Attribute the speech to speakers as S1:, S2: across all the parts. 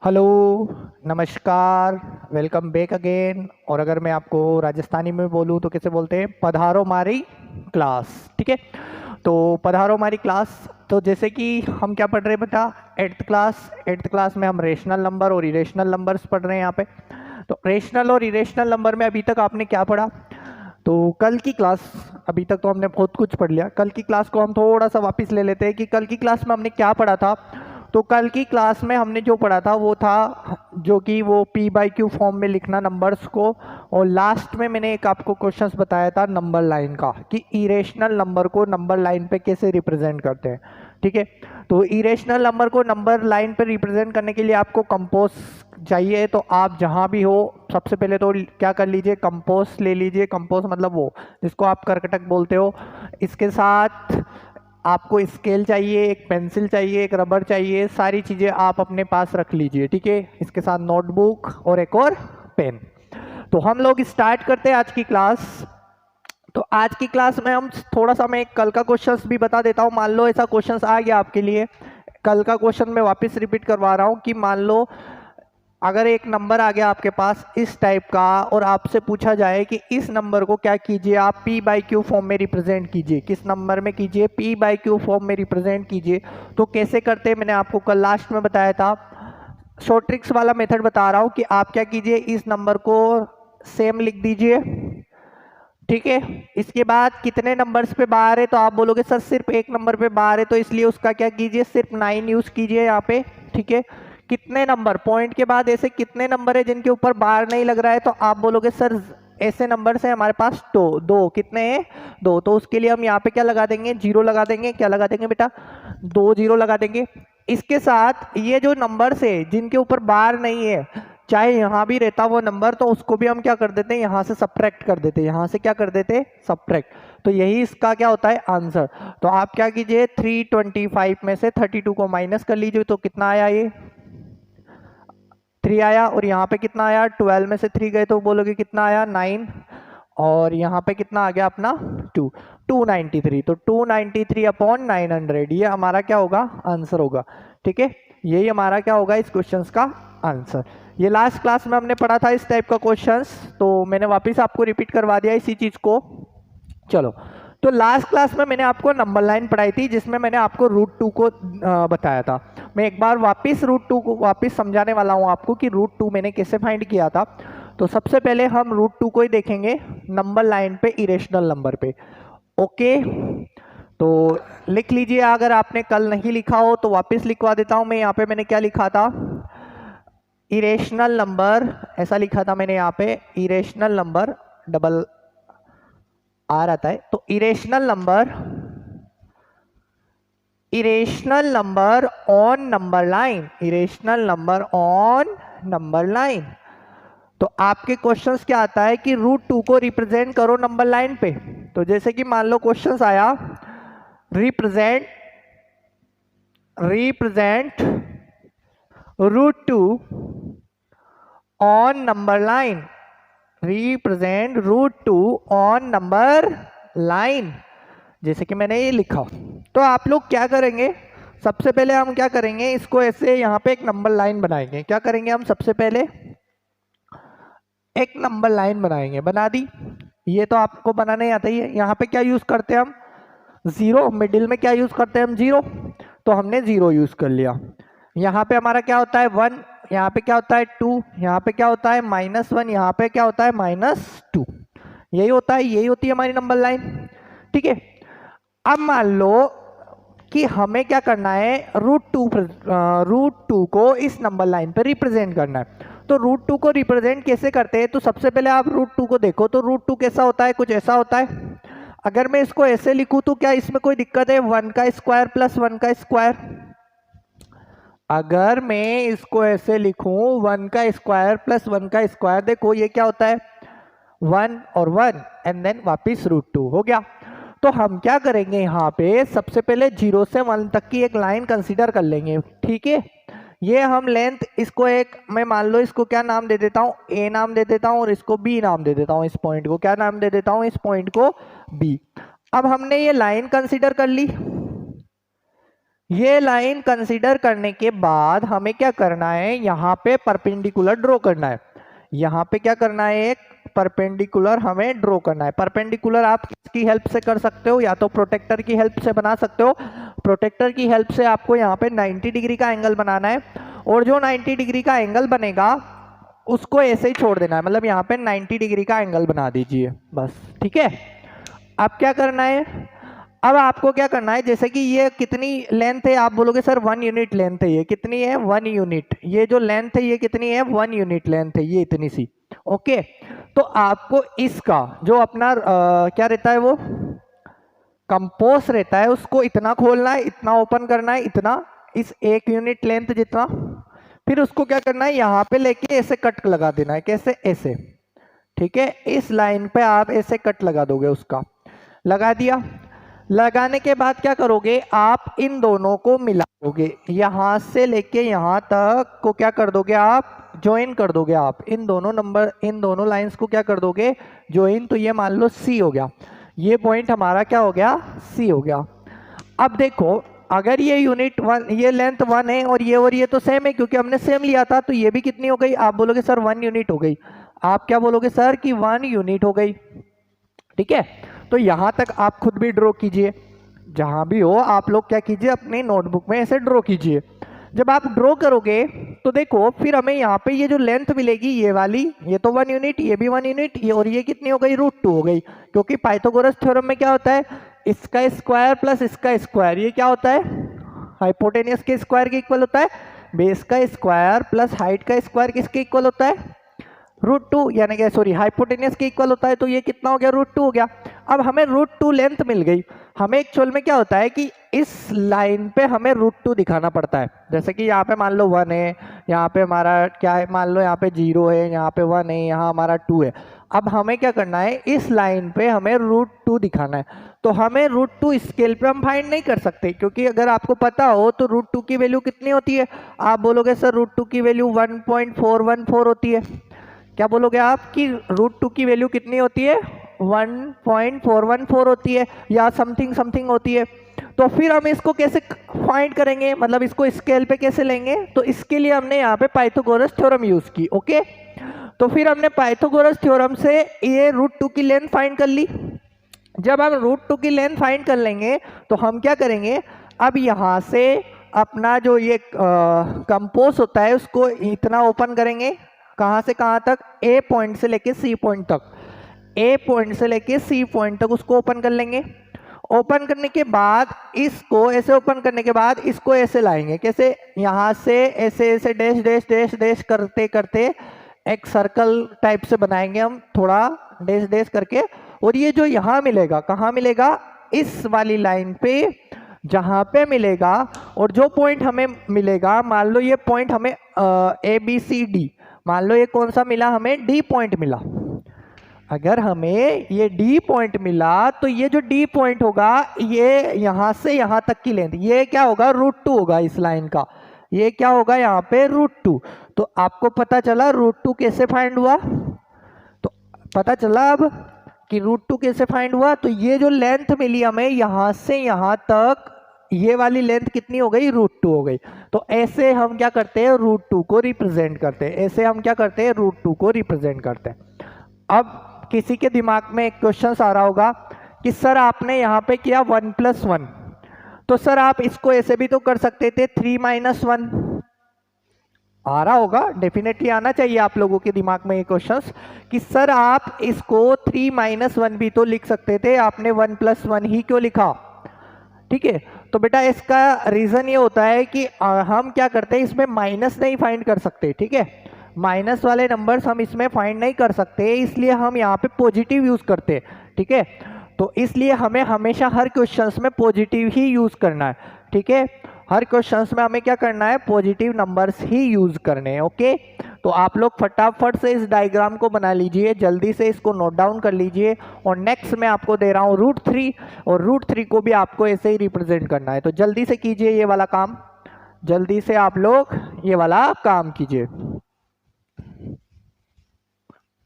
S1: Hello, नमस्कार, welcome back again. और अगर मैं आपको राजस्थानी में बोलूँ तो कैसे बोलते हैं, पधारो हमारी क्लास। ठीक है, तो पधारो हमारी क्लास। तो जैसे कि हम क्या पढ़ रहे हैं बेटा, एट्थ क्लास में हम रेशनल नंबर और इरेशनल नंबर्स पढ़ रहे हैं यहाँ पे। तो रेशनल और इरेशनल नंबर में अभी तक आपने क्या पढ़ा, तो कल की क्लास, अभी तक तो हमने बहुत कुछ पढ़ लिया। कल की क्लास को हम थोड़ा सा वापस ले लेते हैं कि कल की क्लास में हमने क्या पढ़ा था। तो कल की क्लास में हमने जो पढ़ा था वो था जो कि वो पी बाई क्यू फॉर्म में लिखना नंबर्स को। और लास्ट में मैंने एक आपको क्वेश्चंस बताया था नंबर लाइन का, कि इरेशनल नंबर को नंबर लाइन पे कैसे रिप्रेजेंट करते हैं। ठीक है, तो इरेशनल नंबर को नंबर लाइन पे रिप्रेजेंट करने के लिए आपको कंपोज चाहिए। तो आप जहाँ भी हो सबसे पहले तो क्या कर लीजिए, कंपोज ले लीजिए। कंपोज मतलब वो जिसको आप करकटक बोलते हो। इसके साथ आपको स्केल चाहिए, एक पेंसिल चाहिए, एक रबर चाहिए, सारी चीज़ें आप अपने पास रख लीजिए। ठीक है, इसके साथ नोटबुक और एक और पेन। तो हम लोग स्टार्ट करते हैं आज की क्लास। तो आज की क्लास में हम थोड़ा सा, मैं कल का क्वेश्चंस भी बता देता हूँ। मान लो ऐसा क्वेश्चंस आ गया आपके लिए, कल का क्वेश्चन मैं वापस रिपीट करवा रहा हूँ कि मान लो अगर एक नंबर आ गया आपके पास इस टाइप का और आपसे पूछा जाए कि इस नंबर को क्या कीजिए, आप पी बाई क्यू फॉर्म में रिप्रेजेंट कीजिए। किस नंबर में कीजिए, पी बाई क्यू फॉर्म में रिप्रेजेंट कीजिए। तो कैसे करते हैं, मैंने आपको कल लास्ट में बताया था। शॉर्ट ट्रिक्स वाला मेथड बता रहा हूँ कि आप क्या कीजिए, इस नंबर को सेम लिख दीजिए। ठीक है, इसके बाद कितने नंबर्स पे बार है, तो आप बोलोगे सर सिर्फ एक नंबर पे बार है, तो इसलिए उसका क्या कीजिए, सिर्फ 9 यूज कीजिए यहाँ पे। ठीक है, कितने नंबर, पॉइंट के बाद ऐसे कितने नंबर है जिनके ऊपर बार नहीं लग रहा है, तो आप बोलोगे सर ऐसे नंबर है हमारे पास दो। दो कितने हैं, दो। तो उसके लिए हम यहाँ पे क्या लगा देंगे, जीरो लगा देंगे। क्या लगा देंगे बेटा, 2 जीरो लगा देंगे। इसके साथ ये जो नंबर्स है जिनके ऊपर बार नहीं है, चाहे यहाँ भी रहता वो नंबर, तो उसको भी हम क्या कर देते हैं, यहाँ से सब्ट्रैक्ट कर देते हैं। यहाँ से क्या कर देते हैं, सब्ट्रैक्ट। तो यही इसका क्या होता है, आंसर। तो आप क्या कीजिए, 325 में से 32 को माइनस कर लीजिए। तो कितना आया, ये 3 आया। और यहाँ पे कितना आया, 12 में से 3 गए तो बोलोगे कितना आया, 9। और यहाँ पे कितना आ गया अपना 2, 293। तो 293 अपॉन 900, ये हमारा क्या होगा, आंसर होगा। ठीक है, यही हमारा क्या होगा इस क्वेश्चन का आंसर। ये लास्ट क्लास में हमने पढ़ा था इस टाइप का क्वेश्चंस, तो मैंने वापस आपको रिपीट करवा दिया इसी चीज को। चलो, तो लास्ट क्लास में मैंने आपको नंबर लाइन पढ़ाई थी जिसमें मैंने आपको रूट 2 को बताया था। मैं एक बार वापस रूट 2 को वापस समझाने वाला हूँ आपको कि रूट 2 मैंने कैसे फाइंड किया था। तो सबसे पहले हम रूट 2 को ही देखेंगे नंबर लाइन पे, इरेशनल नंबर पे। ओके, तो लिख लीजिए। अगर आपने कल नहीं लिखा हो तो वापस लिखवा देता हूं मैं। यहाँ पे मैंने क्या लिखा था, इरेशनल नंबर, ऐसा लिखा था मैंने यहाँ पे, इरेशनल नंबर डबल आर आता है। तो irrational number on number line, irrational number on number line. तो आपके क्वेश्चंस क्या आता है कि रूट 2 को रिप्रेजेंट करो नंबर लाइन पे। तो जैसे कि मान लो क्वेश्चंस आया, represent root 2 on number line, represent root 2 on number line, जैसे कि मैंने ये लिखा। तो आप लोग क्या करेंगे, सबसे पहले हम क्या करेंगे, इसको ऐसे यहाँ पे एक नंबर लाइन बनाएंगे। क्या करेंगे हम, सबसे पहले एक नंबर लाइन बनाएंगे। बना दी, ये तो आपको बनाना ही आता ही है। यहाँ पे क्या यूज करते हैं हम, जीरो। मिडिल में क्या यूज करते हैं हम, जीरो। तो हमने जीरो यूज कर लिया। यहाँ पे हमारा क्या होता है, 1। यहाँ पे क्या होता है, 2। यहाँ पे क्या होता है, -1। यहाँ पे क्या होता है, -2। यही होता है, यही होती है हमारी नंबर लाइन। ठीक है, अब मान लो कि हमें क्या करना है, रूट टू को इस नंबर लाइन पर रिप्रेजेंट करना है। तो रूट 2 को रिप्रेजेंट कैसे करते हैं, तो सबसे पहले आप रूट 2 को देखो। तो रूट 2 कैसा होता है, कुछ ऐसा होता है। अगर मैं इसको ऐसे लिखूं तो क्या इसमें कोई दिक्कत है, 1 का स्क्वायर प्लस 1 का स्क्वायर। अगर मैं इसको ऐसे लिखूं, 1 का स्क्वायर प्लस 1 का स्क्वायर, देखो ये क्या होता है, 1 और 1 एंड देन वापिस रूट 2 हो गया। तो हम क्या करेंगे, यहाँ पे सबसे पहले 0 से 1 तक की एक लाइन कंसीडर कर लेंगे। ठीक है, ये हम लेंथ, इसको एक, मैं मान लो इसको क्या नाम दे देता हूँ, ए नाम दे देता हूँ, और इसको बी नाम दे देता हूँ। इस पॉइंट को क्या नाम दे देता हूँ, इस पॉइंट को बी। अब हमने ये लाइन कंसीडर कर ली, ये लाइन कंसीडर करने के बाद हमें क्या करना है, यहाँ पे परपेंडिकुलर ड्रॉ करना है। यहाँ पे क्या करना है, एक परपेंडिकुलर हमें ड्रॉ करना है। परपेंडिकुलर आप किसकी हेल्प से कर सकते हो, या तो प्रोटेक्टर की हेल्प से बना सकते हो। प्रोटेक्टर की हेल्प से आपको यहाँ पे 90 डिग्री का एंगल बनाना है, और जो 90 डिग्री का एंगल बनेगा उसको ऐसे ही छोड़ देना है, मतलब यहाँ पे 90 डिग्री का एंगल बना दीजिए बस, ठीक है। अब क्या करना है, अब आपको क्या करना है, जैसे कि ये कितनी लेंथ है, आप बोलोगे सर 1 यूनिट लेंथ है, ये कितनी है 1 यूनिट, ये जो लेंथ है ये कितनी है 1 यूनिट लेंथ है, ये इतनी सी, ओके। तो आपको इसका जो अपना क्या रहता है, वो कंपोस रहता है, उसको इतना खोलना है, इतना ओपन करना है, इतना, इस 1 यूनिट लेंथ जितना, फिर उसको क्या करना है, यहाँ पे लेके ऐसे कट लगा देना है, कैसे, ऐसे, ठीक है। इस लाइन पे आप ऐसे कट लगा दोगे, उसका लगा दिया। लगाने के बाद क्या करोगे, आप इन दोनों को मिला दोगे, यहाँ से लेके यहाँ तक को क्या कर दोगे, आप ज्वाइन कर दोगे। आप इन दोनों नंबर, इन दोनों लाइंस को क्या कर दोगे, ज्वाइन। तो ये मान लो सी हो गया, ये पॉइंट हमारा क्या हो गया, सी हो गया। अब देखो, अगर ये यूनिट 1, ये लेंथ 1 है, और ये तो सेम है क्योंकि हमने सेम लिया था, तो ये भी कितनी हो गई, आप बोलोगे सर 1 यूनिट हो गई। आप क्या बोलोगे सर कि 1 यूनिट हो गई, ठीक है। तो यहां तक आप खुद भी ड्रॉ कीजिए, जहां भी हो आप लोग क्या कीजिए, अपनी नोटबुक में ऐसे ड्रॉ कीजिए। जब आप ड्रॉ करोगे तो देखो, फिर हमें यहाँ पे ये जो लेंथ मिलेगी, ये वाली, ये तो 1 यूनिट, ये भी 1 यूनिट, ये और ये कितनी हो गई, √2 हो गई। क्योंकि पाइथागोरस थ्योरम में क्या होता है, इसका स्क्वायर प्लस इसका स्क्वायर, ये क्या होता है, हाइपोटेनियस के स्क्वायर के इक्वल होता है। बेस का स्क्वायर प्लस हाइट का स्क्वायर किसके इक्वल होता है, √2, यानी कि सॉरी हाइपोटेनियस के इक्वल होता है। तो ये कितना हो गया, √2 हो गया। अब हमें √2 लेंथ मिल गई। हमें एक्चुअल में क्या होता है कि इस लाइन पे हमें √2 दिखाना पड़ता है। जैसे कि यहाँ पे मान लो 1 है, यहाँ पे हमारा क्या है, मान लो यहाँ पे 0 है, यहाँ पे 1 है, यहाँ हमारा 2 है। अब हमें क्या करना है, इस लाइन पे हमें √2 दिखाना है। तो हमें √2 स्केल पे हम फाइंड नहीं कर सकते, क्योंकि अगर आपको पता हो तो √2 की वैल्यू कितनी होती है। आप बोलोगे सर √2 की वैल्यू 1.414 होती है। क्या बोलोगे आप कि √2 की वैल्यू कितनी होती है, 1.414 होती है, या समथिंग समथिंग होती है। तो फिर हम इसको कैसे फाइंड करेंगे, मतलब इसको स्केल पे कैसे लेंगे, तो इसके लिए हमने यहाँ पे पाइथागोरस थ्योरम यूज की, ओके। तो फिर हमने पाइथागोरस थ्योरम से ये √2 की लेंथ फाइंड कर ली। जब हम √2 की लेंथ फाइंड कर लेंगे तो हम क्या करेंगे, अब यहाँ से अपना जो ये कंपोज होता है उसको इतना ओपन करेंगे, कहाँ से कहाँ तक, ए पॉइंट से लेके सी पॉइंट तक, ए पॉइंट से लेके सी पॉइंट तक उसको ओपन कर लेंगे। ओपन करने के बाद इसको ऐसे ओपन करने के बाद इसको ऐसे लाएंगे, कैसे, यहाँ से ऐसे ऐसे डैश डैश डैश डैश करते करते एक सर्कल टाइप से बनाएंगे हम, थोड़ा डैश डैश करके। और ये जो यहाँ मिलेगा, कहाँ मिलेगा, इस वाली लाइन पे जहाँ पे मिलेगा, और जो पॉइंट हमें मिलेगा, मान लो ये पॉइंट हमें ABCD, मान लो ये कौन सा मिला, हमें D पॉइंट मिला। अगर हमें ये D पॉइंट मिला तो ये जो D पॉइंट होगा, ये यहाँ से यहाँ तक की लेंथ, ये क्या होगा, √2 होगा इस लाइन का, ये क्या होगा यहाँ पे √2। तो आपको पता चला √2 कैसे फाइंड हुआ, तो पता चला अब कि √2 कैसे फाइंड हुआ। तो ये जो लेंथ मिली हमें यहाँ से यहाँ तक, ये वाली लेंथ कितनी हो गई, √2 हो गई। तो ऐसे हम क्या करते हैं, √2 को रिप्रेजेंट करते हैं, ऐसे हम क्या करते हैं, √2 को रिप्रेजेंट करते हैं। अब किसी के दिमाग में एक क्वेश्चन आ रहा होगा कि सर आपने यहाँ पे किया 1 + 1, तो सर आप इसको ऐसे भी तो कर सकते थे 3 - 1। आ रहा होगा, डेफिनेटली आना चाहिए आप लोगों के दिमाग में ये क्वेश्चंस कि सर आप इसको 3 - 1 भी तो लिख सकते थे, आपने 1 + 1 ही क्यों लिखा, ठीक है। तो बेटा इसका रीजन ये होता है कि हम क्या करते हैं, इसमें माइनस नहीं फाइंड कर सकते, ठीक है, माइनस वाले नंबर्स हम इसमें फाइंड नहीं कर सकते, इसलिए हम यहाँ पे पॉजिटिव यूज करते हैं, ठीक है। तो इसलिए हमें हमेशा हर क्वेश्चंस में पॉजिटिव ही यूज करना है, ठीक है। हर क्वेश्चंस में हमें क्या करना है, पॉजिटिव नंबर्स ही यूज करने हैं, ओके। तो आप लोग फटाफट से इस डायग्राम को बना लीजिए, जल्दी से इसको नोट डाउन कर लीजिए। और नेक्स्ट मैं आपको दे रहा हूँ √3, और √3 को भी आपको ऐसे ही रिप्रेजेंट करना है। तो जल्दी से कीजिए ये वाला काम, जल्दी से आप लोग ये वाला काम कीजिए।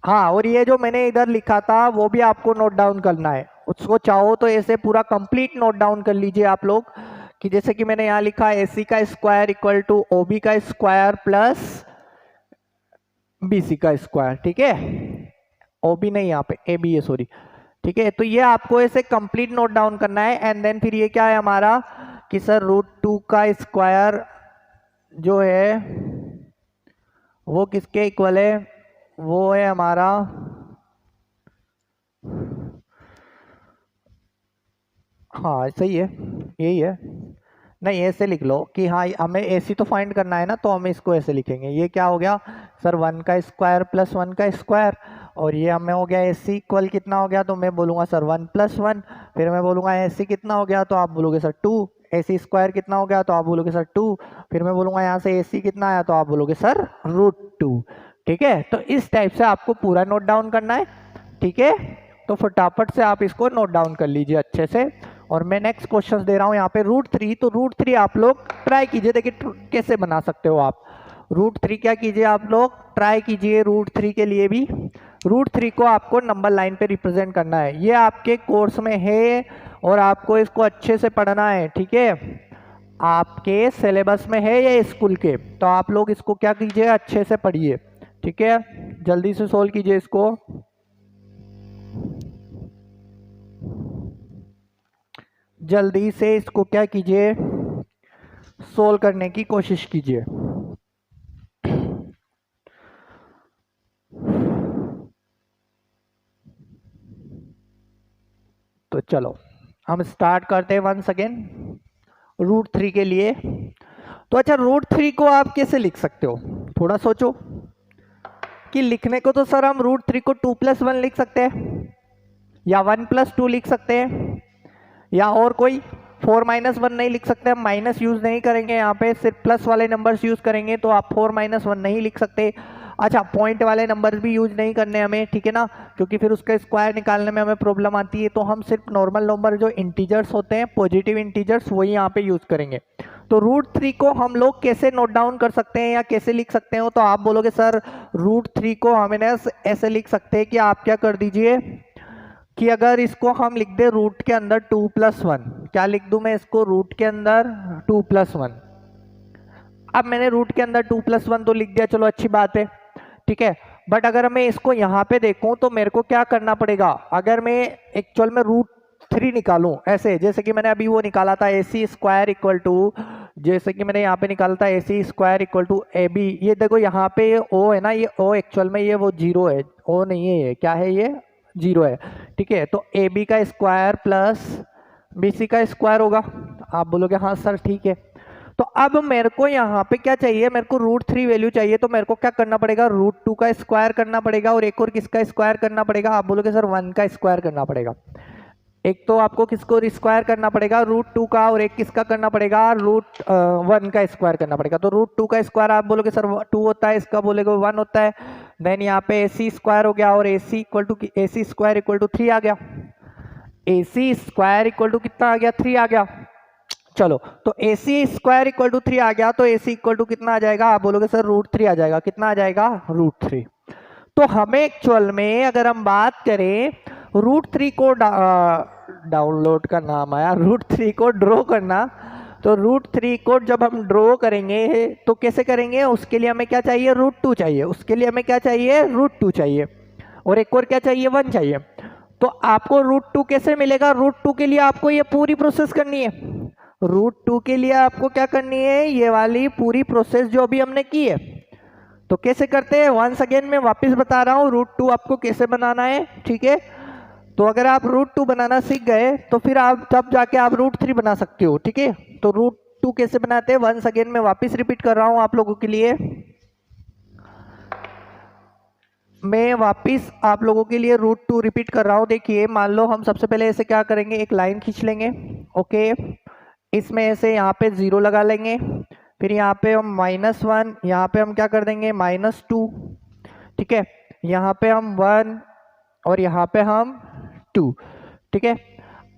S1: हाँ, और ये जो मैंने इधर लिखा था वो भी आपको नोट डाउन करना है, उसको चाहो तो ऐसे पूरा कंप्लीट नोट डाउन कर लीजिए आप लोग कि जैसे कि मैंने यहाँ लिखा ए सी का square equal to O B का स्क्वायर प्लस बी सी का स्क्वायर, ठीक है, ओ बी नहीं यहाँ पे ए बी है, सॉरी, ठीक है। तो ये आपको ऐसे कंप्लीट नोट डाउन करना है। एंड देन फिर ये क्या है हमारा कि सर √2 का स्क्वायर जो है वो किसके इक्वल है, वो है हमारा हाँ सही है, यही है, नहीं ऐसे लिख लो कि हाँ हमें एसी तो फाइंड करना है ना, तो हम इसको ऐसे लिखेंगे। ये क्या हो गया सर 1 का स्क्वायर प्लस 1 का स्क्वायर, और ये हमें हो गया एसी इक्वल कितना हो गया, तो मैं बोलूँगा सर 1 + 1, फिर मैं बोलूँगा एसी कितना हो गया, तो आप बोलोगे सर 2, एसी स्क्वायर कितना हो गया, तो आप बोलोगे सर 2, फिर मैं बोलूँगा यहाँ से एसी कितना आया, तो आप बोलोगे सर √2, ठीक है। तो इस टाइप से आपको पूरा नोट डाउन करना है, ठीक है। तो फटाफट से आप इसको नोट डाउन कर लीजिए अच्छे से। और मैं नेक्स्ट क्वेश्चन दे रहा हूँ यहाँ पे √3, तो √3 आप लोग ट्राई कीजिए, देखिए कैसे बना सकते हो आप। √3 क्या कीजिए आप लोग ट्राई कीजिए, √3 के लिए भी √3 को आपको नंबर लाइन पे रिप्रेजेंट करना है। ये आपके कोर्स में है और आपको इसको अच्छे से पढ़ना है, ठीक है, आपके सिलेबस में है ये स्कूल के, तो आप लोग इसको क्या कीजिए अच्छे से पढ़िए, ठीक है। जल्दी से सोल्व कीजिए इसको, जल्दी से इसको क्या कीजिए सोल्व करने की कोशिश कीजिए। तो चलो हम स्टार्ट करते हैं वंस अगेन √3 के लिए। तो अच्छा √3 को आप कैसे लिख सकते हो, थोड़ा सोचो कि लिखने को तो सर हम √3 को 2 + 1 लिख सकते हैं, या 1 + 2 लिख सकते हैं, या और कोई 4 - 1 नहीं लिख सकते, हम माइनस यूज नहीं करेंगे यहाँ पे, सिर्फ प्लस वाले नंबर्स यूज करेंगे, तो आप 4 - 1 नहीं लिख सकते। अच्छा पॉइंट वाले नंबर भी यूज नहीं करने हमें, ठीक है ना, क्योंकि फिर उसका स्क्वायर निकालने में हमें प्रॉब्लम आती है, तो हम सिर्फ नॉर्मल नंबर जो इंटीजर्स होते हैं पॉजिटिव इंटीजर्स वही यहाँ पे यूज करेंगे। तो √3 को हम लोग कैसे नोट डाउन कर सकते हैं या कैसे लिख सकते हो, तो आप बोलोगे सर √3 को हमें ऐसे लिख सकते हैं कि आप क्या कर दीजिए कि अगर इसको हम लिख दे रूट के अंदर 2 + 1, क्या लिख दूं मैं इसको रूट के अंदर 2 + 1। अब मैंने रूट के अंदर 2 + 1 तो लिख दिया, चलो अच्छी बात है, ठीक है। बट अगर मैं इसको यहाँ पे देखूं तो मेरे को क्या करना पड़ेगा, अगर मैं एक्चुअल में √3 निकालूं ऐसे, जैसे कि मैंने अभी वो निकाला था AC स्क्वायर इक्वल टू, जैसे कि मैंने यहाँ पे निकाला था AC square equal to AB, ये देखो यहाँ पे ये O है ना, ये O एक्चुअल में ये वो 0 है, O नहीं है, ये क्या है, ये 0 है, ठीक है। तो AB का स्क्वायर प्लस BC का स्क्वायर होगा, आप बोलोगे हाँ सर ठीक है। तो अब मेरे को यहाँ पे क्या चाहिए, मेरे को √3 वैल्यू चाहिए, तो मेरे को क्या करना पड़ेगा, √2 का स्क्वायर करना पड़ेगा, और एक और किसका स्क्वायर करना पड़ेगा, आप बोलोगे सर 1 का स्क्वायर करना पड़ेगा। एक तो आपको किसको स्क्वायर करना पड़ेगा √2 का, और एक किसका करना पड़ेगा √1 का स्क्वायर करना पड़ेगा। तो √2 का स्क्वायर आप बोलोगे सर 2 होता है, इसका बोलेगे 1 होता है, देन यहाँ पे AC स्क्वायर हो गया, और AC स्क्वायर इक्वल टू 3 आ गया, AC स्क्वायर इक्वल टू कितना आ गया, 3 आ गया। चलो तो AC स्क्वायर इक्वल टू 3 आ गया, तो AC इक्वल टू कितना आ जाएगा, आप बोलोगे सर √3 आ जाएगा, कितना आ जाएगा √3। तो हमें एक्चुअल में अगर हम बात करें √3 को डाउनलोड का नाम आया, √3 को ड्रॉ करना, तो √3 को जब हम ड्रॉ करेंगे तो कैसे करेंगे, उसके लिए हमें क्या चाहिए, √2 चाहिए, उसके लिए हमें क्या चाहिए, √2 चाहिए, और एक और क्या चाहिए, 1 चाहिए। तो आपको √2 कैसे मिलेगा, √2 के लिए आपको ये पूरी प्रोसेस करनी है, √2 के लिए आपको क्या करनी है, ये वाली पूरी प्रोसेस जो अभी हमने की है। तो कैसे करते हैं, वंस अगेन मैं वापस बता रहा हूँ √2 आपको कैसे बनाना है, ठीक है। तो अगर आप √2 बनाना सीख गए तो फिर आप तब जाके आप √3 बना सकते हो, ठीक है। तो √2 कैसे बनाते हैं, वंस अगेन मैं वापस रिपीट कर रहा हूँ आप लोगों के लिए, मैं वापस आप लोगों के लिए √2 रिपीट कर रहा हूँ। देखिए मान लो हम सबसे पहले ऐसे क्या करेंगे, एक लाइन खींच लेंगे, ओके, इसमें ऐसे यहाँ पे 0 लगा लेंगे, फिर यहाँ पे हम -1, यहाँ पे हम क्या कर देंगे -2, ठीक है, यहाँ पे हम 1 और यहाँ पे हम 2, ठीक है।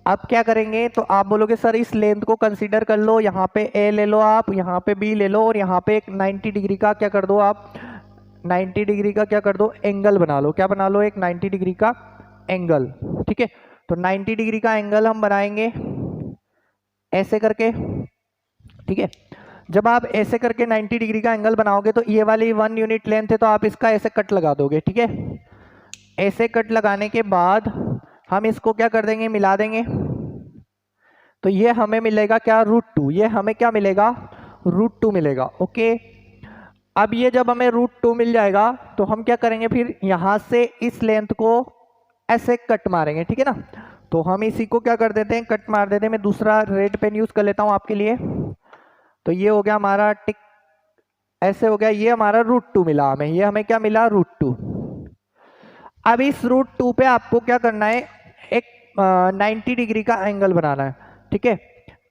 S1: अब क्या करेंगे, तो आप बोलोगे सर इस लेंथ को कंसीडर कर लो, यहाँ पे A ले लो आप, यहाँ पे B ले लो, और यहाँ पे एक 90 डिग्री का क्या कर दो आप, 90 डिग्री का क्या कर दो, एंगल बना लो, क्या बना लो, एक 90 डिग्री का एंगल, ठीक है। तो 90 डिग्री का एंगल हम बनाएंगे ऐसे करके, ठीक है। जब आप ऐसे करके 90 डिग्री का एंगल बनाओगे तो ये वाली 1 यूनिट लेंथ है, तो आप इसका ऐसे कट लगा दोगे। ठीक है, ऐसे कट लगाने के बाद हम इसको क्या कर देंगे, मिला देंगे। तो ये हमें मिलेगा क्या, √2। ये हमें क्या मिलेगा, √2 मिलेगा। ओके, अब ये जब हमें √2 मिल जाएगा तो हम क्या करेंगे, फिर यहाँ से इस लेंथ को ऐसे कट मारेंगे। ठीक है ना, तो हम इसी को क्या कर देते हैं, कट मार देते हैं। मैं दूसरा रेड पेन यूज कर लेता हूँ आपके लिए। तो ये हो गया हमारा टिक, ऐसे हो गया, ये हमारा √2 मिला हमें। ये हमें क्या मिला, √2। अब इस √2 पे आपको क्या करना है, एक 90 डिग्री का एंगल बनाना है। ठीक है,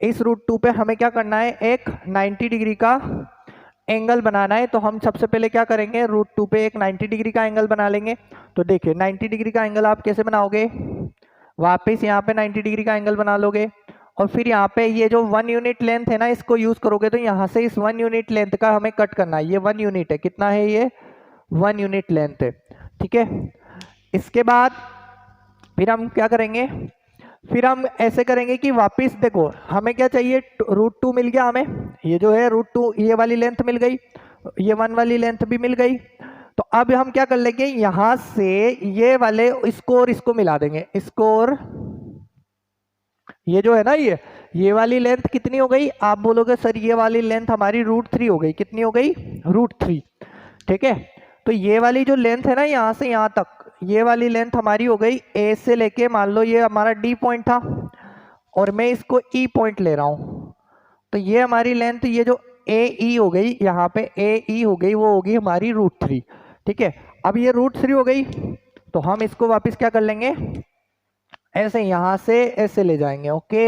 S1: इस √2 पे हमें क्या करना है, एक 90 डिग्री का एंगल बनाना है। तो हम सबसे पहले क्या करेंगे, √2 पे एक 90 डिग्री का एंगल बना लेंगे। तो देखिए 90 डिग्री का एंगल आप कैसे बनाओगे, वापस यहाँ पे 90 डिग्री का एंगल बना लोगे, और फिर यहाँ पे ये जो 1 यूनिट लेंथ है ना, इसको यूज करोगे। तो यहाँ से इस 1 यूनिट लेंथ का हमें कट करना है। ये 1 यूनिट है, कितना है ये, 1 यूनिट लेंथ है। ठीक है, इसके बाद फिर हम क्या करेंगे, फिर हम ऐसे करेंगे कि वापस देखो हमें क्या चाहिए, √2 मिल गया हमें, ये जो है √2, ये वाली लेंथ मिल गई, ये 1 वाली लेंथ भी मिल गई। तो अब हम क्या कर लेंगे, यहां से ये वाले इसको और इसको मिला देंगे, इसको और ये जो है ना, ये वाली लेंथ कितनी हो गई, आप बोलोगे सर ये वाली लेंथ हमारी √3 हो गई। कितनी हो गई, √3। ठीक है, तो ये वाली जो लेंथ है ना, यहां से यहां तक, ये वाली लेंथ हमारी हो गई ए से लेके, मान लो ये हमारा डी पॉइंट था और मैं इसको ई पॉइंट ले रहा हूं। तो ये हमारी लेंथ, ये जो ए ई हो गई, यहाँ पे ए ई हो गई, वो होगी हमारी √3। ठीक है, अब ये √3 हो गई, तो हम इसको वापस क्या कर लेंगे, ऐसे यहां से ऐसे ले जाएंगे। ओके,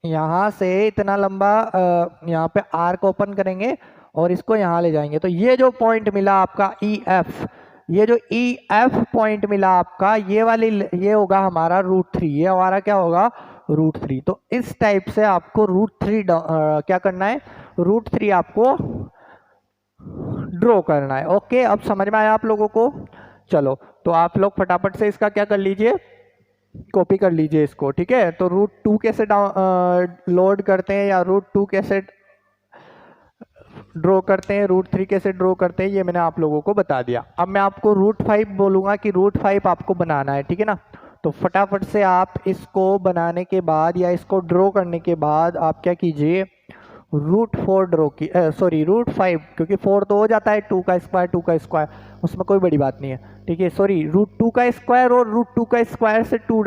S1: यहां से इतना लंबा यहाँ पे आर्क ओपन करेंगे और इसको यहाँ ले जाएंगे। तो ये जो पॉइंट मिला आपका ई एफ, ये जो ई एफ पॉइंट मिला आपका, ये वाली, ये होगा हमारा √3। ये हमारा क्या होगा, √3। तो इस टाइप से आपको √3 क्या करना है, √3 आपको ड्रॉ करना है। ओके, अब समझ में आया आप लोगों को। चलो, तो आप लोग फटाफट से इसका क्या कर लीजिए, कॉपी कर लीजिए इसको। ठीक है, तो √2 कैसे लोड करते हैं, या √2 कैसे ड्रॉ करते हैं, √3 कैसे ड्रॉ करते हैं, ये मैंने आप लोगों को बता दिया। अब मैं आपको √5 बोलूंगा कि √5 आपको बनाना है। ठीक है ना, तो फटाफट से आप इसको बनाने के बाद या इसको ड्रॉ करने के बाद आप क्या कीजिए, √4 ड्रॉ की, सॉरी √5, क्योंकि 4 तो हो जाता है, 2 का स्क्वायर 2 का स्क्वायर, उसमें कोई बड़ी बात नहीं है। ठीक है, सॉरी √2 का स्क्वायर और √2 का स्क्वायर से 2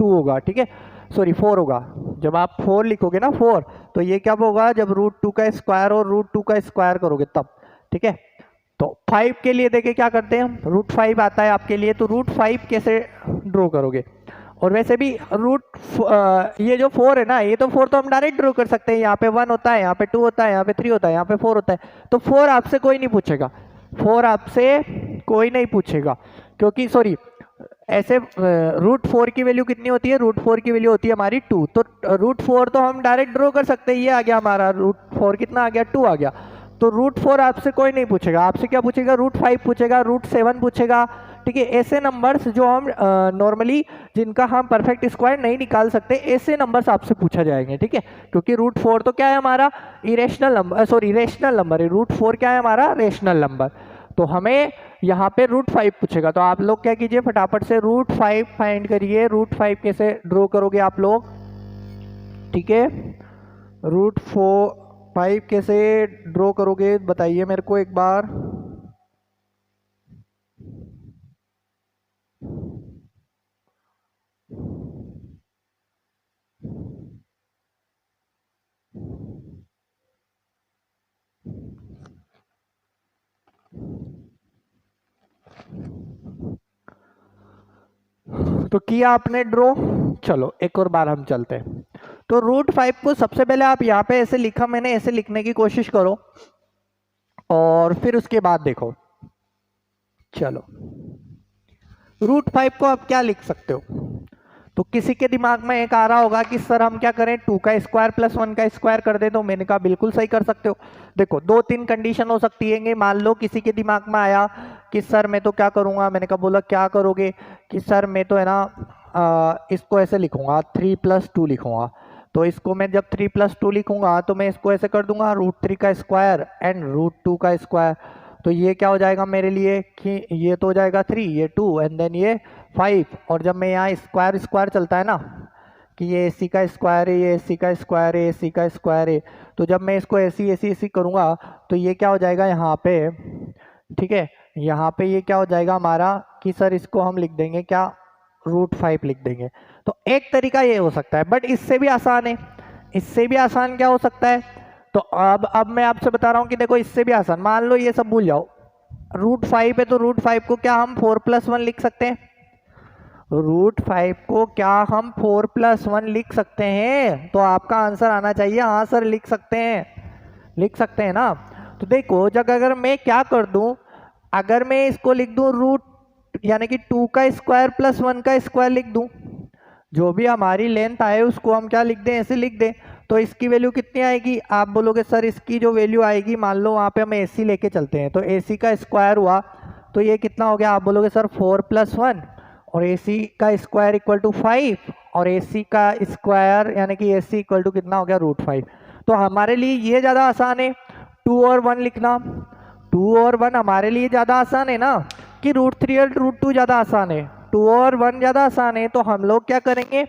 S1: होगा। ठीक है, सॉरी 4 होगा। जब आप 4 लिखोगे ना 4, तो ये क्या होगा, जब √2 का स्क्वायर और √2 का स्क्वायर करोगे तब। ठीक है, तो 5 के लिए देखे क्या करते हैं हम, √5 आता है आपके लिए, तो √5 कैसे ड्रॉ करोगे। और वैसे भी ये जो 4 है ना, ये तो 4 तो हम डायरेक्ट ड्रॉ कर सकते हैं। यहाँ पे 1 होता है, यहाँ पे 2 होता है, यहाँ पे 3 होता है, यहाँ पे 4 होता है। तो 4 आपसे कोई नहीं पूछेगा, 4 आपसे कोई नहीं पूछेगा, क्योंकि सॉरी ऐसे √4 की वैल्यू कितनी होती है, √4 की वैल्यू होती है हमारी 2। तो √4 तो हम डायरेक्ट ड्रॉ कर सकते हैं, ये आ गया हमारा √4, कितना आ गया, 2 आ गया। तो √4 आपसे कोई नहीं पूछेगा, आपसे क्या पूछेगा, √5 पूछेगा, √7 पूछेगा। ठीक है, ऐसे नंबर्स जो हम नॉर्मली जिनका हम परफेक्ट स्क्वायर नहीं निकाल सकते, ऐसे नंबर्स आपसे पूछा जाएंगे। ठीक है, क्योंकि √4 तो क्या है हमारा, irrational number, sorry rational number है। √4 क्या है हमारा, रेशनल नंबर। तो हमें यहाँ पे √5 पूछेगा। तो आप लोग क्या कीजिए, फटाफट से √5 फाइंड करिए। √5 कैसे ड्रॉ करोगे आप लोग, ठीक है, √5 कैसे ड्रॉ करोगे बताइए मेरे को एक बार। तो किया आपने ड्रॉ, चलो एक और बार हम चलते हैं। तो √5 को सबसे पहले आप यहाँ पे ऐसे लिखा, मैंने ऐसे लिखने की कोशिश करो और फिर उसके बाद देखो। चलो, √5 को आप क्या लिख सकते हो, तो किसी के दिमाग में एक आ रहा होगा कि सर हम क्या करें, 2 का स्क्वायर प्लस 1 का स्क्वायर कर दे। तो मैंने कहा बिल्कुल सही कर सकते हो। देखो 2-3 कंडीशन हो सकती है। मान लो किसी के दिमाग में आया कि सर मैं तो क्या करूंगा, मैंने कहा बोला क्या करोगे, कि सर मैं तो है ना इसको ऐसे लिखूंगा 3 + 2 लिखूंगा। तो इसको मैं जब 3+2 लिखूंगा तो मैं इसको ऐसे कर दूंगा √3 का स्क्वायर एंड √2 का स्क्वायर। तो ये क्या हो जाएगा मेरे लिए कि ये तो हो जाएगा 3, ये 2 एंड देन ये 5। और जब मैं यहाँ स्क्वायर स्क्वायर चलता है ना कि ये AC का स्क्वायर है, ये AC का स्क्वायर है, AC का स्क्वायर है, तो जब मैं इसको ऐसी करूँगा तो ये क्या हो जाएगा यहाँ पे, ठीक है, यहाँ पे ये क्या हो जाएगा हमारा कि सर इसको हम लिख देंगे क्या, √5 लिख देंगे। तो एक तरीका ये हो सकता है, बट इससे भी आसान है। इससे भी आसान क्या हो सकता है, तो अब मैं आपसे बता रहा हूँ कि देखो इससे भी आसान, मान लो ये सब भूल जाओ, √5 है तो √5 को क्या हम 4+1 लिख सकते हैं, √5 को क्या हम 4+1 लिख सकते हैं। तो आपका आंसर आना चाहिए हाँ सर लिख सकते हैं, लिख सकते हैं ना। तो देखो जब अगर मैं क्या कर दूं, अगर मैं इसको लिख दूं रूट यानी कि 2 का स्क्वायर प्लस 1 का स्क्वायर लिख दूं, जो भी हमारी लेंथ आए उसको हम क्या लिख दें, ऐसे लिख दें, तो इसकी वैल्यू कितनी आएगी, आप बोलोगे सर इसकी जो वैल्यू आएगी, मान लो वहाँ पे हम AC लेके चलते हैं तो AC का स्क्वायर हुआ तो ये कितना हो गया, आप बोलोगे सर 4+1 और AC का स्क्वायर इक्वल टू 5 और AC का स्क्वायर यानी कि AC इक्वल टू कितना हो गया √5। तो हमारे लिए ये ज़्यादा आसान है 2 और 1 लिखना, 2 और 1 हमारे लिए ज़्यादा आसान है ना कि √3 और √2 ज़्यादा आसान है, 2 और 1 ज़्यादा आसान है। तो हम लोग क्या करेंगे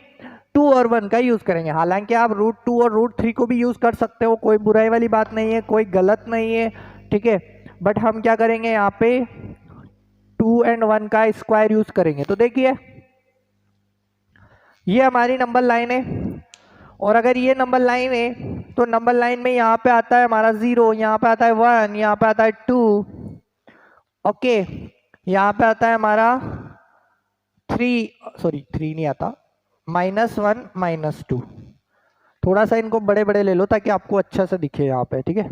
S1: 2 और 1 का यूज़ करेंगे। हालांकि आप √2 और √3 को भी यूज़ कर सकते हो, कोई बुराई वाली बात नहीं है, कोई गलत नहीं है, ठीक है, बट हम क्या करेंगे यहाँ पे 2 और 1 का स्क्वायर यूज़ करेंगे। तो देखिए ये हमारी नंबर लाइन है और अगर ये नंबर लाइन है तो नंबर लाइन में यहाँ पे आता है हमारा 0, यहाँ पे आता है 1, यहाँ पे आता है 2, ओके, यहाँ पे आता है हमारा 3 नहीं आता, -1 -2। थोड़ा सा इनको बड़े बड़े ले लो ताकि आपको अच्छा से दिखे यहाँ पे, ठीक है,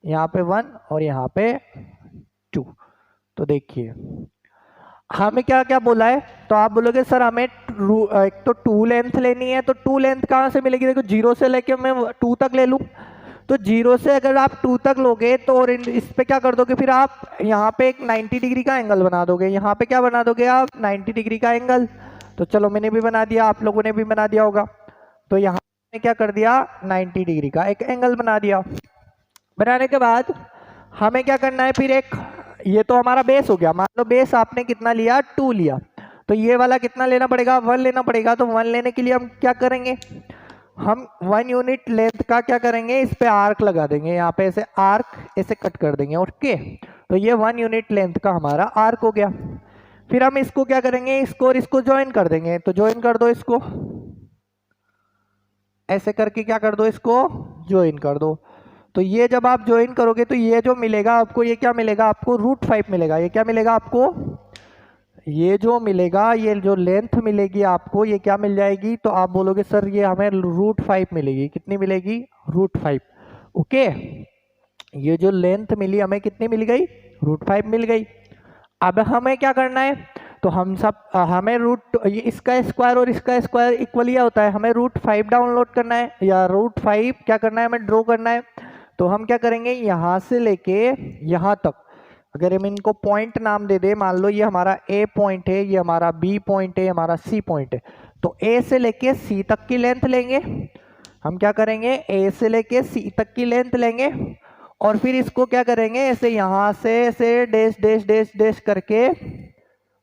S1: यहाँ पे 1 और यहाँ पे 2। तो देखिए हमें क्या क्या बोला है, तो आप बोलोगे सर हमें एक तो 2 लेंथ लेनी है, तो 2 लेंथ कहाँ से मिलेगी, देखो 0 से लेके मैं 2 तक ले लूँ, तो 0 से अगर आप 2 तक लोगे तो और इस पे क्या कर दोगे, फिर आप यहाँ पे एक 90 डिग्री का एंगल बना दोगे, यहाँ पे क्या बना दोगे आप 90 डिग्री का एंगल। तो चलो मैंने भी बना दिया, आप लोगों ने भी बना दिया होगा। तो यहाँ पे क्या कर दिया 90 डिग्री का एक एंगल बना दिया। बनाने के बाद हमें क्या करना है, फिर एक ये तो हमारा बेस हो गया, मान लो बेस आपने कितना लिया 2 लिया, तो ये वाला कितना लेना पड़ेगा 1 लेना पड़ेगा। तो 1 लेने के लिए हम क्या करेंगे, हम 1 यूनिट लेंथ का क्या करेंगे, इस पे आर्क लगा देंगे, यहाँ पे ऐसे आर्क ऐसे कट कर देंगे, ओके। तो ये 1 यूनिट लेंथ का हमारा आर्क हो गया। फिर हम इसको क्या करेंगे, इसको और इसको ज्वाइन कर देंगे, तो ज्वाइन कर दो इसको, ऐसे करके क्या कर दो, इसको ज्वाइन कर दो। तो ये जब आप ज्वाइन करोगे तो ये जो मिलेगा आपको, ये क्या मिलेगा आपको √5 मिलेगा। ये क्या मिलेगा आपको, ये जो मिलेगा, ये जो लेंथ मिलेगी आपको ये क्या मिल जाएगी, तो आप बोलोगे सर ये हमें √5 मिलेगी। कितनी मिलेगी √5, ओके। ये जो लेंथ मिली हमें कितनी मिल गई, √5 मिल गई। अब हमें क्या करना है, तो हमें इसका स्क्वायर और इसका स्क्वायर इक्वल ही होता है, हमें √5 डाउनलोड करना है या √5 क्या करना है, हमें ड्रॉ करना है। तो हम क्या करेंगे, यहाँ से लेके यहाँ तक अगर हम इनको पॉइंट नाम दे दे, मान लो ये हमारा A पॉइंट है, ये हमारा B पॉइंट है, हमारा C पॉइंट है, तो A से लेके C तक की लेंथ लेंगे। हम क्या करेंगे, A से लेके C तक की लेंथ लेंगे और फिर इसको क्या करेंगे, ऐसे यहाँ से ऐसे डैश डैश डैश डैश करके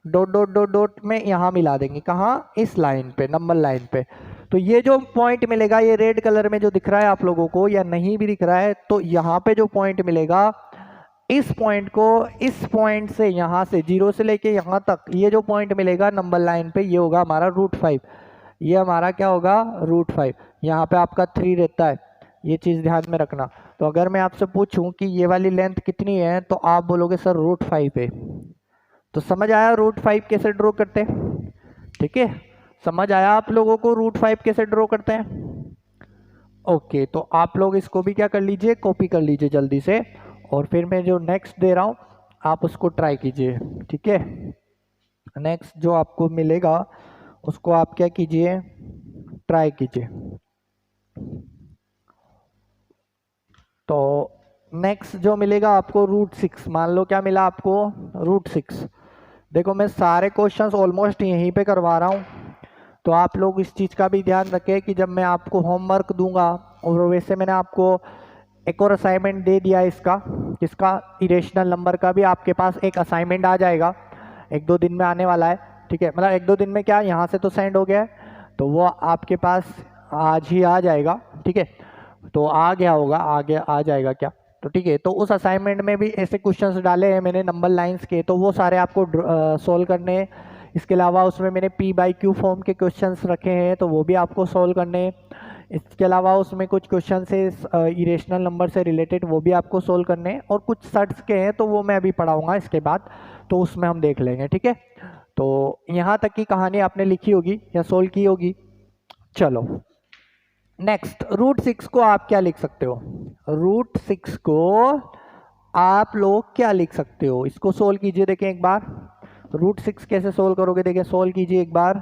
S1: डॉट डॉट डॉट डॉट में यहाँ मिला देंगे, कहाँ, इस लाइन पे, नंबर लाइन पे। तो ये जो पॉइंट मिलेगा, ये रेड कलर में जो दिख रहा है आप लोगों को या नहीं भी दिख रहा है, तो यहाँ पे जो पॉइंट मिलेगा, इस पॉइंट को इस पॉइंट से यहाँ से 0 से लेके यहाँ तक ये जो पॉइंट मिलेगा नंबर लाइन पे, ये होगा हमारा √5। ये हमारा क्या होगा √5। यहाँ पे आपका 3 रहता है, ये चीज़ ध्यान में रखना। तो अगर मैं आपसे पूछूं कि ये वाली लेंथ कितनी है, तो आप बोलोगे सर √5 है। तो समझ आया √5 कैसे ड्रॉ करते हैं, ठीक है, समझ आया आप लोगों को √5 कैसे ड्रॉ करते हैं, ओके। तो आप लोग इसको भी क्या कर लीजिए, कॉपी कर लीजिए जल्दी से, और फिर मैं जो नेक्स्ट दे रहा हूँ आप उसको ट्राई कीजिए, ठीक है। नेक्स्ट जो आपको मिलेगा उसको आप क्या कीजिए, ट्राई कीजिए। तो नेक्स्ट जो मिलेगा आपको √6, मान लो क्या मिला आपको √6। देखो मैं सारे क्वेश्चंस ऑलमोस्ट यहीं पे करवा रहा हूँ, तो आप लोग इस चीज़ का भी ध्यान रखें कि जब मैं आपको होमवर्क दूंगा, और वैसे मैंने आपको एक और असाइनमेंट दे दिया इसका इरेशनल नंबर का भी आपके पास एक असाइनमेंट आ जाएगा, 1-2 दिन में आने वाला है, ठीक है। मतलब 1-2 दिन में क्या, यहाँ से तो सेंड हो गया है, तो वो आपके पास आज ही आ जाएगा, ठीक है। तो आ गया होगा, आगे आ जाएगा क्या, तो ठीक है। तो उस असाइनमेंट में भी ऐसे क्वेश्चंस डाले हैं मैंने नंबर लाइंस के, तो वो सारे आपको सोल्व करने हैं। इसके अलावा उसमें मैंने P/Q फॉर्म के क्वेश्चंस रखे हैं, तो वो भी आपको सोल्व करने हैं। इसके अलावा उसमें कुछ क्वेश्चन से इरेशनल नंबर से रिलेटेड, वो भी आपको सोल्व करने हैं। और कुछ सर्ट्स के हैं, तो वो मैं अभी पढ़ाऊँगा इसके बाद, तो उसमें हम देख लेंगे, ठीक है। तो यहाँ तक की कहानी आपने लिखी होगी या सोल्व की होगी। चलो नेक्स्ट, √6 को आप क्या लिख सकते हो, √6 को आप लोग क्या लिख सकते हो, इसको सोल्व कीजिए। देखें एक बार, √6 कैसे सोल्व करोगे, देखें सोल्व कीजिए एक बार।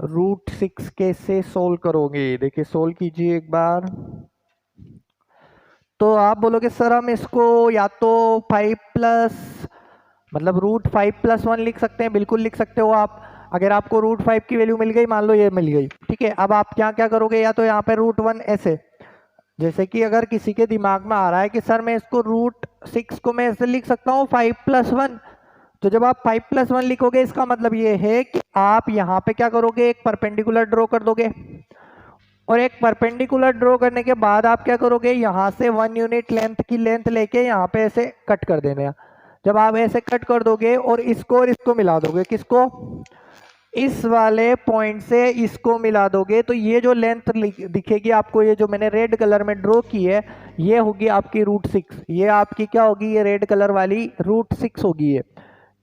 S1: √6 कैसे सोल्व करोगे, देखिए सोल्व कीजिए एक बार। तो आप बोलोगे सर हम इसको या तो 5+ मतलब √5+1 लिख सकते हैं, बिल्कुल लिख सकते हो आप। अगर आपको √5 की वैल्यू मिल गई, मान लो ये मिल गई, ठीक है। अब आप क्या क्या करोगे, या तो यहाँ पे √1 ऐसे, जैसे कि अगर किसी के दिमाग में आ रहा है कि सर मैं इसको √6 को मैं ऐसे लिख सकता हूँ 5+1, तो जब आप 5+1 लिखोगे, इसका मतलब ये है कि आप यहाँ पे क्या करोगे, एक परपेंडिकुलर ड्रॉ कर दोगे, और एक परपेंडिकुलर ड्रॉ करने के बाद आप क्या करोगे, यहाँ से 1 यूनिट लेंथ की लेंथ लेके यहाँ पे ऐसे कट कर देने। जब आप ऐसे कट कर दोगे और इसको मिला दोगे, किसको, इस वाले पॉइंट से इसको मिला दोगे, तो ये जो लेंथ दिखेगी आपको, ये जो मैंने रेड कलर में ड्रॉ की है, ये होगी आपकी √6। ये आपकी क्या होगी, ये रेड कलर वाली √6 होगी, ये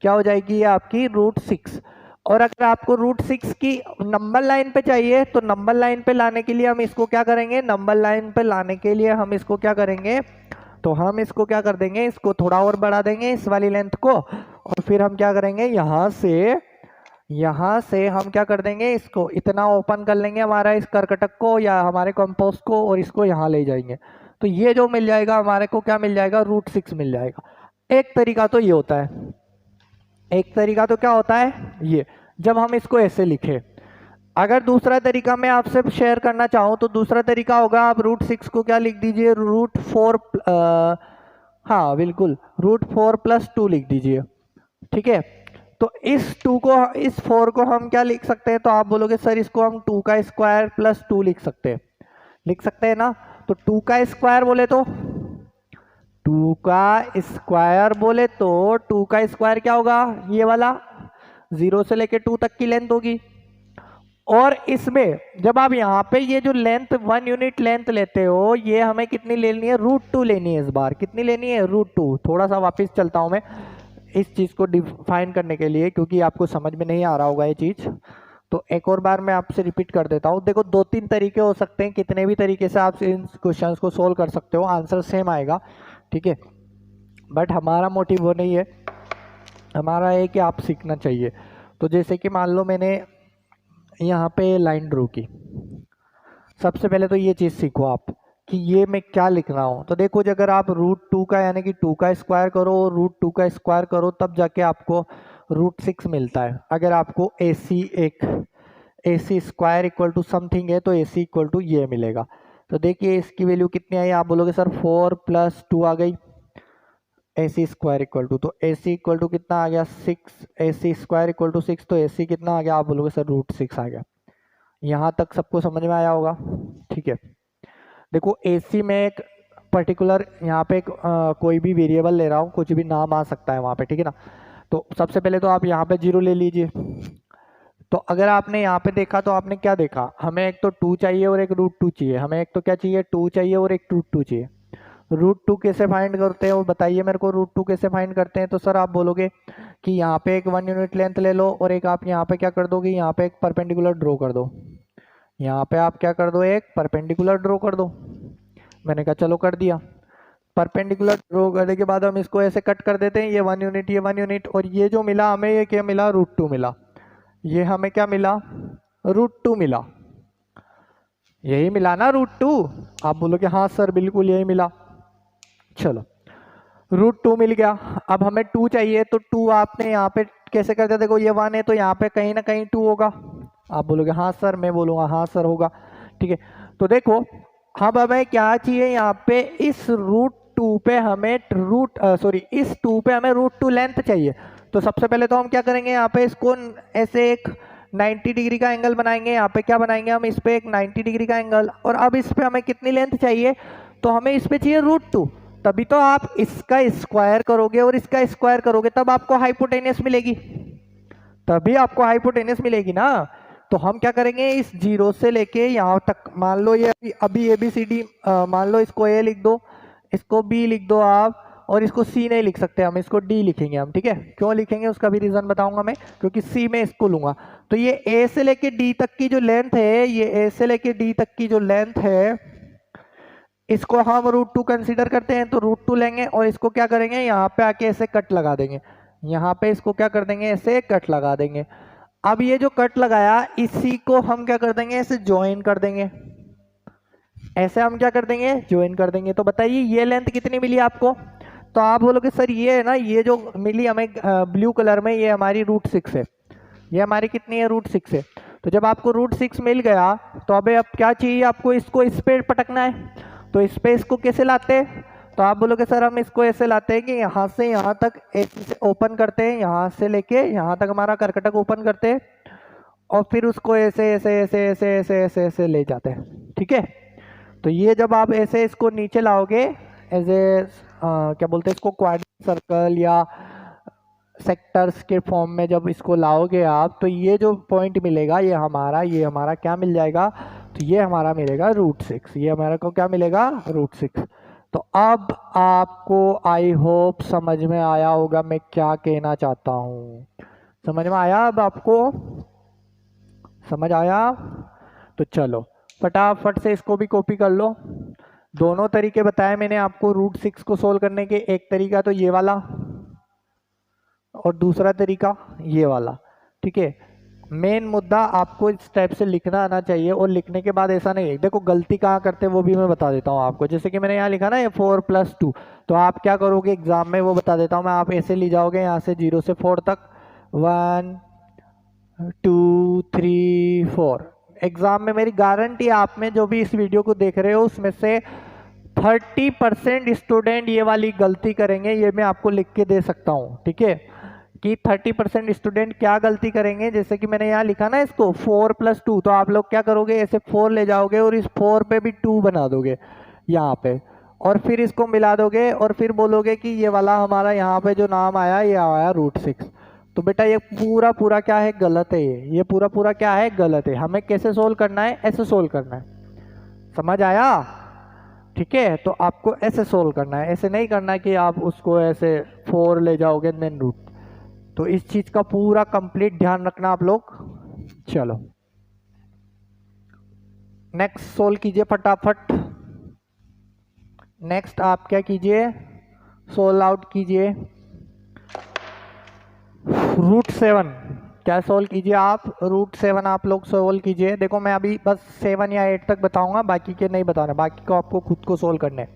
S1: क्या हो जाएगी, ये आपकी √6। और अगर आपको √6 की नंबर लाइन पे चाहिए, तो नंबर लाइन पे लाने के लिए हम इसको क्या करेंगे, नंबर लाइन पे लाने के लिए हम इसको क्या करेंगे, तो हम इसको क्या कर देंगे, इसको थोड़ा और बढ़ा देंगे इस वाली लेंथ को, और फिर हम क्या करेंगे, यहाँ से हम क्या कर देंगे, इसको इतना ओपन कर लेंगे हमारा इस कर्कटक को या हमारे कंपोज को, और इसको यहाँ ले जाएंगे। तो ये जो मिल जाएगा हमारे को, क्या मिल जाएगा, √6 मिल जाएगा। एक तरीका तो ये होता है, एक तरीका तो क्या होता है ये, जब हम इसको ऐसे लिखे। अगर दूसरा तरीका मैं आपसे शेयर करना चाहूँ, तो दूसरा तरीका होगा, आप √6 को क्या लिख दीजिए, √4 हाँ बिल्कुल, √4+2 लिख दीजिए, ठीक है। तो इस 2 को, इस 4 को हम क्या लिख सकते हैं, तो आप बोलोगे सर इसको हम 2 का स्क्वायर + 2 लिख सकते हैं ना। तो 2 का स्क्वायर बोले तो 2 का स्क्वायर क्या होगा, ये वाला 0 से लेके 2 तक की लेंथ होगी। और इसमें जब आप यहाँ पे ये जो लेंथ 1 यूनिट लेंथ लेते हो, ये हमें कितनी लेनी है, √2 लेनी है। इस बार कितनी लेनी है, √2। थोड़ा सा वापस चलता हूँ मैं इस चीज़ को डिफाइन करने के लिए, क्योंकि आपको समझ में नहीं आ रहा होगा ये चीज़, तो एक और बार मैं आपसे रिपीट कर देता हूँ। देखो 2-3 तरीके हो सकते हैं, कितने भी तरीके से आप इन क्वेश्चंस को सोल्व कर सकते हो, आंसर सेम आएगा, ठीक है। बट हमारा मोटिव वो नहीं है, हमारा है कि आप सीखना चाहिए। तो जैसे कि मान लो मैंने यहाँ पे लाइन ड्रॉ की, सबसे पहले तो ये चीज़ सीखो आप कि ये मैं क्या लिख रहा हूँ। तो देखो अगर आप √2 का यानी कि 2 का स्क्वायर करो और √2 का स्क्वायर करो, तब जाके आपको √6 मिलता है। अगर आपको AC square equal to something है, तो AC इक्वल टू ये मिलेगा। तो देखिए इसकी वैल्यू कितनी आई, आप बोलोगे सर 4+2 आ गई, AC स्क्वायर इक्वल टू, तो AC इक्वल टू कितना आ गया 6, AC स्क्वायर इक्वल टू 6, तो AC कितना आ गया, आप बोलोगे सर √6 आ गया। यहाँ तक सबको समझ में आया होगा, ठीक है। देखो AC में एक पर्टिकुलर यहाँ पे कोई भी वेरिएबल ले रहा हूँ, कुछ भी नाम आ सकता है वहाँ पे, ठीक है ना। तो सबसे पहले तो आप यहाँ पे 0 ले लीजिए। तो अगर आपने यहाँ पे देखा, तो आपने क्या देखा, हमें एक तो 2 चाहिए और एक √2 चाहिए, हमें एक तो क्या चाहिए, 2 चाहिए और एक √2 चाहिए। √2 कैसे फाइंड करते हैं वो बताइए मेरे को, √2 कैसे फाइंड करते हैं। तो सर आप बोलोगे कि यहाँ पे एक 1 यूनिट लेंथ ले लो, और एक आप यहाँ पे क्या कर दोगे, यहाँ पे एक परपेंडिकुलर ड्रॉ कर दो। यहाँ पे आप क्या कर दो, एक परपेंडिकुलर ड्रॉ कर दो। मैंने कहा चलो कर दिया। परपेंडिकुलर ड्रॉ करने के बाद हम इसको ऐसे कट कर देते हैं, ये 1 यूनिट, ये 1 यूनिट, और ये जो मिला हमें, ये क्या मिला, √2 मिला। ये हमें क्या मिला, √2 मिला। यही मिला ना √2, आप बोलोगे हाँ सर बिल्कुल यही मिला। चलो √2 मिल गया। अब हमें 2 चाहिए, तो 2 आपने यहाँ पे कैसे करते हैं, देखो ये 1 है तो यहाँ पे कहीं ना कहीं 2 होगा। आप बोलोगे हाँ सर, मैं बोलूँगा हाँ सर होगा। ठीक है, तो देखो अब हमें क्या चाहिए यहाँ पे, इस रूट 2 पे हमें इस 2 पे हमें रूट 2 लेंथ चाहिए। तो सबसे पहले तो हम क्या करेंगे, यहाँ पे इसको ऐसे एक 90 डिग्री का एंगल बनाएंगे। यहाँ पे क्या बनाएंगे हम, इस पे एक 90 डिग्री का एंगल। और अब इस पे हमें कितनी लेंथ चाहिए, तो हमें इस पे चाहिए रूट 2। तभी तो आप इसका स्क्वायर करोगे और इसका स्क्वायर करोगे तब आपको हाइपोटेनियस मिलेगी, तभी आपको हाइपोटेनियस मिलेगी ना। तो हम क्या करेंगे, इस 0 से लेके यहाँ तक, मान लो ये अभी ABCD, मान लो इसको A लिख दो, इसको B लिख दो आप, और इसको C नहीं लिख सकते हम, इसको D लिखेंगे हम। ठीक है, क्यों लिखेंगे उसका भी रीजन बताऊंगा मैं, क्योंकि C में इसको लूंगा। तो ये A से लेके D तक की जो लेंथ है, ये A से लेके D तक की जो लेंथ है, इसको हम रूट 2 कंसीडर करते हैं। तो रूट 2 लेंगे और इसको क्या करेंगे, यहाँ पे आके ऐसे कट लगा देंगे। यहाँ पे इसको क्या कर देंगे, ऐसे कट लगा देंगे। अब ये जो कट लगाया इसी को हम क्या कर देंगे, ऐसे ज्वाइन कर देंगे। ऐसे हम क्या कर देंगे, ज्वाइन कर देंगे। तो बताइए ये लेंथ कितनी मिली आपको, तो आप बोलोगे सर ये है ना, ये जो मिली हमें ब्लू कलर में, ये हमारी रूट 6 है। ये हमारी कितनी है, रूट 6 है। तो जब आपको रूट 6 मिल गया तो अब क्या चाहिए आपको, इसको इस पे पटकना है। तो इस पे इसको कैसे लाते हैं, तो आप बोलोगे सर हम इसको ऐसे लाते हैं कि यहाँ से यहाँ तक ऐसे ओपन करते हैं, यहाँ से लेके यहाँ तक हमारा कर्कटक ओपन करते हैं, और फिर उसको ऐसे ऐसे ऐसे ऐसे ऐसे ऐसे ऐसे ले जाते हैं। ठीक है, तो ये जब आप ऐसे इसको नीचे लाओगे, ऐसे क्या बोलते हैं इसको, क्वाड्रेंट सर्कल या सेक्टर्स के फॉर्म में जब इसको लाओगे आप, तो ये जो पॉइंट मिलेगा ये हमारा क्या मिल जाएगा, तो ये हमारा मिलेगा रूट 6। ये हमारा को क्या मिलेगा, रूट 6। तो अब आपको आई होप समझ में आया होगा मैं क्या कहना चाहता हूँ। समझ में आया, अब आपको समझ आया। तो चलो फटाफट से इसको भी कॉपी कर लो। दोनों तरीके बताए मैंने आपको रूट 6 को सोल्व करने के, एक तरीका तो ये वाला और दूसरा तरीका ये वाला। ठीक है, मेन मुद्दा आपको इस टाइप से लिखना आना चाहिए। और लिखने के बाद ऐसा नहीं है, देखो गलती कहाँ करते हैं वो भी मैं बता देता हूँ आपको। जैसे कि मैंने यहाँ लिखा ना ये 4+2, तो आप क्या करोगे एग्जाम में वो बता देता हूँ मैं। आप ऐसे ले जाओगे यहाँ से 0 से 4 तक, 1 2 3 4। एग्जाम में मेरी गारंटी, आप में जो भी इस वीडियो को देख रहे हो उसमें से 30% स्टूडेंट ये वाली गलती करेंगे, ये मैं आपको लिख के दे सकता हूँ। ठीक है, कि 30% स्टूडेंट क्या गलती करेंगे, जैसे कि मैंने यहाँ लिखा ना इसको 4+2, तो आप लोग क्या करोगे, ऐसे 4 ले जाओगे और इस 4 पे भी 2 बना दोगे यहाँ पे, और फिर इसको मिला दोगे और फिर बोलोगे कि ये वाला हमारा यहाँ पे जो नाम आया ये आया रूट 6। तो बेटा ये पूरा क्या है, गलत है। ये पूरा क्या है, गलत है। हमें कैसे सोल्व करना है, ऐसे सोल्व करना है। समझ आया? ठीक है, तो आपको ऐसे सोल्व करना है, ऐसे नहीं करना है कि आप उसको ऐसे 4 ले जाओगे देन रूट। तो इस चीज का पूरा कंप्लीट ध्यान रखना आप लोग। चलो नेक्स्ट सोल्व कीजिए फटाफट। नेक्स्ट आप क्या कीजिए, सोल्व आउट कीजिए रूट 7। क्या सोल्व कीजिए आप, रूट 7 आप लोग सोल्व कीजिए। देखो मैं अभी बस 7 या 8 तक बताऊंगा, बाकी के नहीं बताना, बाकी को आपको खुद को सोल्व करने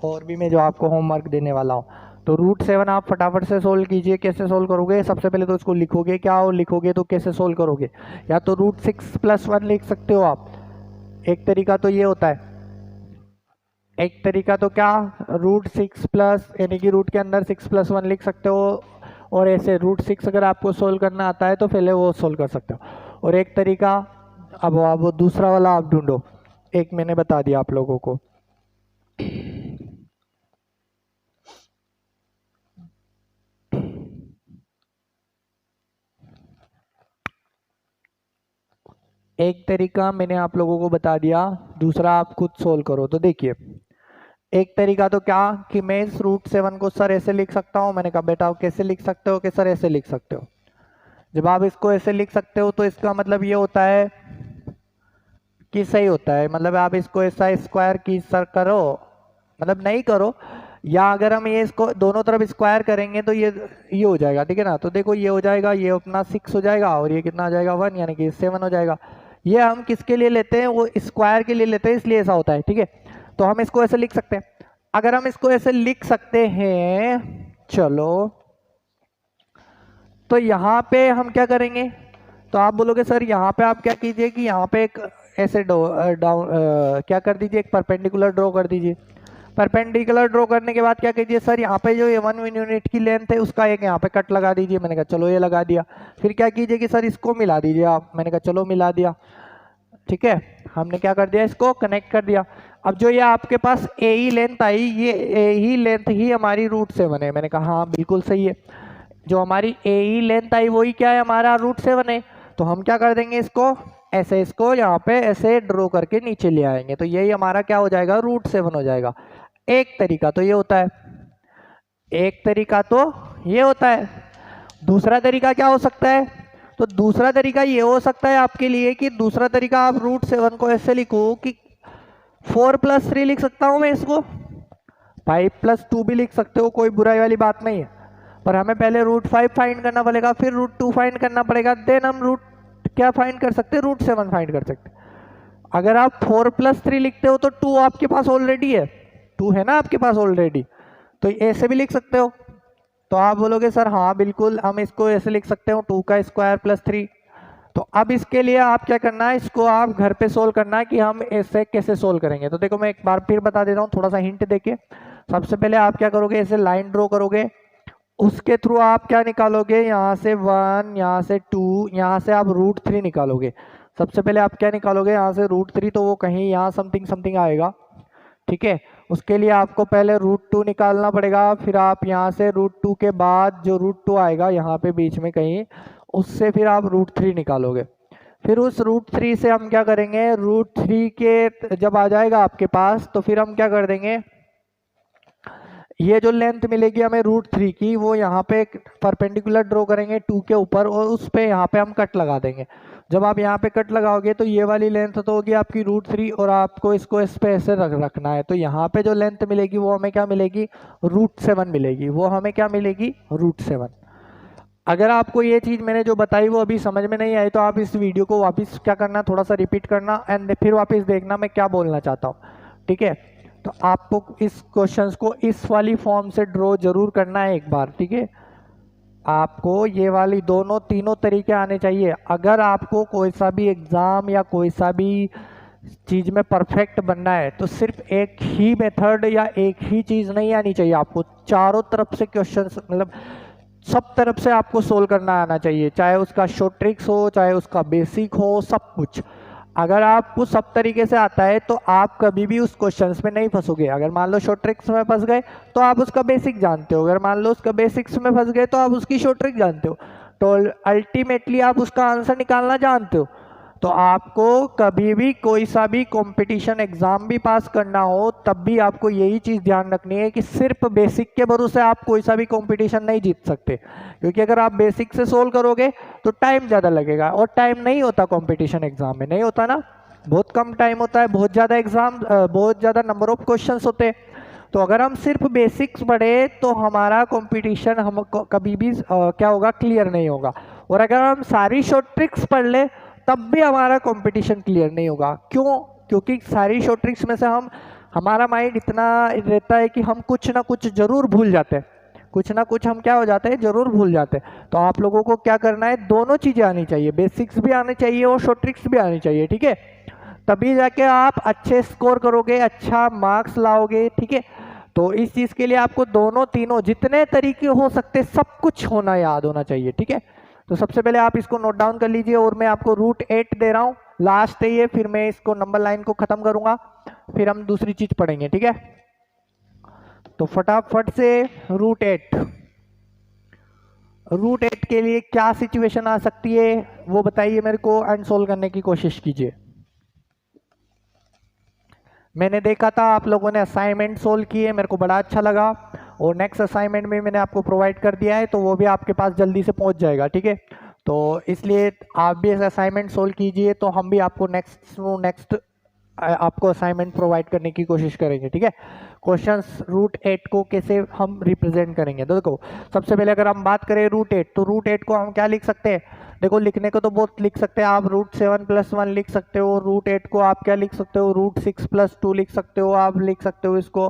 S1: और भी मैं जो आपको होमवर्क देने वाला हूँ। तो रूट 7 आप फटाफट से सोल्व कीजिए। कैसे सोल्व करोगे, सबसे पहले तो इसको लिखोगे क्या, और लिखोगे तो कैसे सोल्व करोगे, या तो रूट 6+1 लिख सकते हो आप। एक तरीका तो ये होता है, एक तरीका तो क्या, रूट 6+ यानी कि रूट के अंदर 6+1 लिख सकते हो, और ऐसे रूट 6 अगर आपको सोल्व करना आता है तो पहले वो सोल्व कर सकते हो। और एक तरीका, अब वो दूसरा वाला आप ढूंढो, एक मैंने बता दिया आप लोगों को। एक तरीका मैंने आप लोगों को बता दिया, दूसरा आप खुद सोल्व करो। तो देखिए एक तरीका तो क्या कि मैं इस रूट 7 को सर ऐसे लिख सकता हूँ। मैंने कहा बेटा कैसे लिख सकते हो, कि सर ऐसे लिख सकते हो। जब आप इसको ऐसे लिख सकते हो तो इसका मतलब ये होता है कि सही होता है, मतलब आप इसको ऐसा स्क्वायर की सर करो, मतलब नहीं करो, या अगर हम ये इसको दोनों तरफ स्क्वायर करेंगे तो ये हो जाएगा। ठीक है ना, तो देखो ये हो जाएगा, ये अपना 6 हो जाएगा, और ये कितना आ जाएगा 1, यानी कि 7 हो जाएगा। ये हम किसके लिए लेते हैं, वो स्क्वायर के लिए लेते हैं, इसलिए ऐसा होता है। ठीक है, तो हम इसको ऐसे लिख सकते हैं। अगर हम इसको ऐसे लिख सकते हैं, चलो तो यहाँ पे हम क्या करेंगे, तो आप बोलोगे सर यहाँ पे आप क्या कीजिए कि यहाँ पे एक ऐसे क्या कर दीजिए, एक परपेंडिकुलर ड्रॉ कर दीजिए। परपेंडिकुलर ड्रॉ करने के बाद क्या कीजिए सर, यहाँ पे जो ये 1 यूनिट की लेंथ है उसका एक यहाँ पे कट लगा दीजिए। मैंने कहा चलो ये लगा दिया। फिर क्या कीजिए कि सर इसको मिला दीजिए आप। मैंने कहा चलो मिला दिया, ठीक है। हमने क्या कर दिया, इसको कनेक्ट कर दिया। अब जो ये आपके पास ए ही लेंथ आई, ये ए ही लेंथ ही हमारी √7 है। मैंने कहा हाँ बिल्कुल सही है, जो हमारी ए ही लेंथ आई वही क्या है, हमारा √7 है। तो हम क्या कर देंगे, इसको ऐसे, इसको यहाँ पे ऐसे ड्रॉ करके नीचे ले आएंगे, तो यही हमारा क्या हो जाएगा, √7 हो जाएगा। एक तरीका तो ये होता है, एक तरीका तो ये होता है। दूसरा तरीका क्या हो सकता है, तो दूसरा तरीका ये हो सकता है आपके लिए कि दूसरा तरीका आप √7 को ऐसे लिखो कि 4 + 3 लिख सकता हूं मैं इसको, 5 + 2 भी लिख सकते हो, कोई बुराई वाली बात नहीं है। पर हमें पहले √5 फाइंड करना पड़ेगा, फिर √2 फाइंड करना पड़ेगा, देन हम रूट क्या फाइंड कर सकते हैं, √7 फाइंड कर सकते हैं। अगर आप 4 + 3 लिखते हो तो 2 आपके पास ऑलरेडी है, 2 है ना आपके पास ऑलरेडी, तो ऐसे भी लिख सकते हो। तो आप बोलोगे सर हाँ बिल्कुल हम इसको ऐसे लिख सकते हो, 2 का स्क्वायर + 3। तो अब इसके लिए आप क्या करना है, इसको आप घर पे सोल्व करना है कि हम ऐसे कैसे सोल्व करेंगे। तो देखो मैं एक बार फिर बता देता हूँ, थोड़ा सा हिंट देके। सबसे पहले आप क्या करोगे, ऐसे लाइन ड्रॉ करोगे, उसके थ्रू आप क्या निकालोगे, यहाँ से 1, यहाँ से 2, यहाँ से आप √3 निकालोगे। सबसे पहले आप क्या निकालोगे, यहाँ से √3, तो वो कहीं यहाँ समथिंग समथिंग आएगा, ठीक है। उसके लिए आपको पहले √2 निकालना पड़ेगा, फिर आप यहाँ से √2 के बाद जो √2 आएगा यहाँ पे बीच में कहीं, उससे फिर आप √3 निकालोगे। फिर उस √3 से हम क्या करेंगे, √3 के जब आ जाएगा आपके पास, तो फिर हम क्या कर देंगे, ये जो लेंथ मिलेगी हमें √3 की, वो यहाँ पे एक परपेंडिकुलर ड्रॉ करेंगे 2 के ऊपर, और उस पे यहाँ पे हम कट लगा देंगे। जब आप यहाँ पे कट लगाओगे तो ये वाली लेंथ तो होगी आपकी √3, और आपको इसको इस पे ऐसे रखना है। तो यहाँ पे जो लेंथ मिलेगी वो हमें क्या मिलेगी, √7 मिलेगी। वो हमें क्या मिलेगी, √7। अगर आपको ये चीज़ मैंने जो बताई वो अभी समझ में नहीं आई, तो आप इस वीडियो को वापस क्या करना, थोड़ा सा रिपीट करना, एंड फिर वापस देखना मैं क्या बोलना चाहता हूँ, ठीक है। तो आपको इस क्वेश्चंस को इस वाली फॉर्म से ड्रॉ जरूर करना है एक बार, ठीक है। आपको ये वाली दोनों तीनों तरीके आने चाहिए। अगर आपको कोई सा भी एग्जाम या कोई सा भी चीज में परफेक्ट बनना है, तो सिर्फ एक ही मेथड या एक ही चीज नहीं आनी चाहिए, आपको चारों तरफ से क्वेश्चंस, मतलब सब तरफ से आपको सोल्व करना आना चाहिए, चाहे उसका शॉर्ट ट्रिक्स हो, चाहे उसका बेसिक हो, सब कुछ। अगर आपको सब तरीके से आता है तो आप कभी भी उस क्वेश्चंस में नहीं फंसोगे। अगर मान लो शॉर्ट ट्रिक्स में फंस गए तो आप उसका बेसिक जानते हो, अगर मान लो उसका बेसिक्स में फंस गए तो आप उसकी शॉर्ट ट्रिक जानते हो, तो अल्टीमेटली आप उसका आंसर निकालना जानते हो। तो आपको कभी भी कोई सा भी कंपटीशन एग्जाम भी पास करना हो, तब भी आपको यही चीज़ ध्यान रखनी है कि सिर्फ बेसिक के भरोसे आप कोई सा भी कंपटीशन नहीं जीत सकते, क्योंकि अगर आप बेसिक से सोल्व करोगे तो टाइम ज़्यादा लगेगा, और टाइम नहीं होता कंपटीशन एग्जाम में, नहीं होता ना, बहुत कम टाइम होता है, बहुत ज़्यादा एग्जाम, बहुत ज़्यादा नंबर ऑफ क्वेश्चन होते हैं। तो अगर हम सिर्फ बेसिक्स पढ़े तो हमारा कंपटीशन हम कभी भी क्या होगा, क्लियर नहीं होगा। और अगर हम सारी शॉर्ट ट्रिक्स पढ़ ले तब भी हमारा कंपटीशन क्लियर नहीं होगा। क्यों? क्योंकि सारी शॉर्ट ट्रिक्स में से हमारा माइंड इतना रहता है कि हम कुछ ना कुछ जरूर भूल जाते हैं, कुछ ना कुछ हम क्या हो जाते हैं, जरूर भूल जाते हैं। तो आप लोगों को क्या करना है, दोनों चीज़ें आनी चाहिए, बेसिक्स भी आनी चाहिए और शॉर्ट ट्रिक्स भी आनी चाहिए, ठीक है। तभी जाके आप अच्छे स्कोर करोगे, अच्छा मार्क्स लाओगे, ठीक है। तो इस चीज़ के लिए आपको दोनों तीनों जितने तरीके हो सकते सब कुछ होना, याद होना चाहिए, ठीक है। तो सबसे पहले आप इसको नोट डाउन कर लीजिए, और मैं आपको √8 दे रहा हूँ, लास्ट है ये, फिर मैं इसको नंबर लाइन को खत्म करूंगा, फिर हम दूसरी चीज पढ़ेंगे, ठीक है। तो फटाफट से √8 के लिए क्या सिचुएशन आ सकती है वो बताइए मेरे को, एंड सोल्व करने की कोशिश कीजिए। मैंने देखा था आप लोगों ने असाइनमेंट सोल्व किए, मेरे को बड़ा अच्छा लगा, और नेक्स्ट असाइनमेंट में मैंने आपको प्रोवाइड कर दिया है, तो वो भी आपके पास जल्दी से पहुंच जाएगा, ठीक है। तो इसलिए आप भी असाइनमेंट सोल्व कीजिए, तो हम भी आपको नेक्स्ट आपको असाइनमेंट प्रोवाइड करने की कोशिश करेंगे, ठीक है। क्वेश्चंस √8 को कैसे हम रिप्रेजेंट करेंगे, तो देखो सबसे पहले अगर हम बात करें √8, तो √8 को हम क्या लिख सकते हैं, देखो लिखने को तो बहुत लिख सकते हैं आप, √7 + 1 लिख सकते हो, √8 को आप क्या लिख सकते हो, √6 + 2 लिख सकते हो, आप लिख सकते हो इसको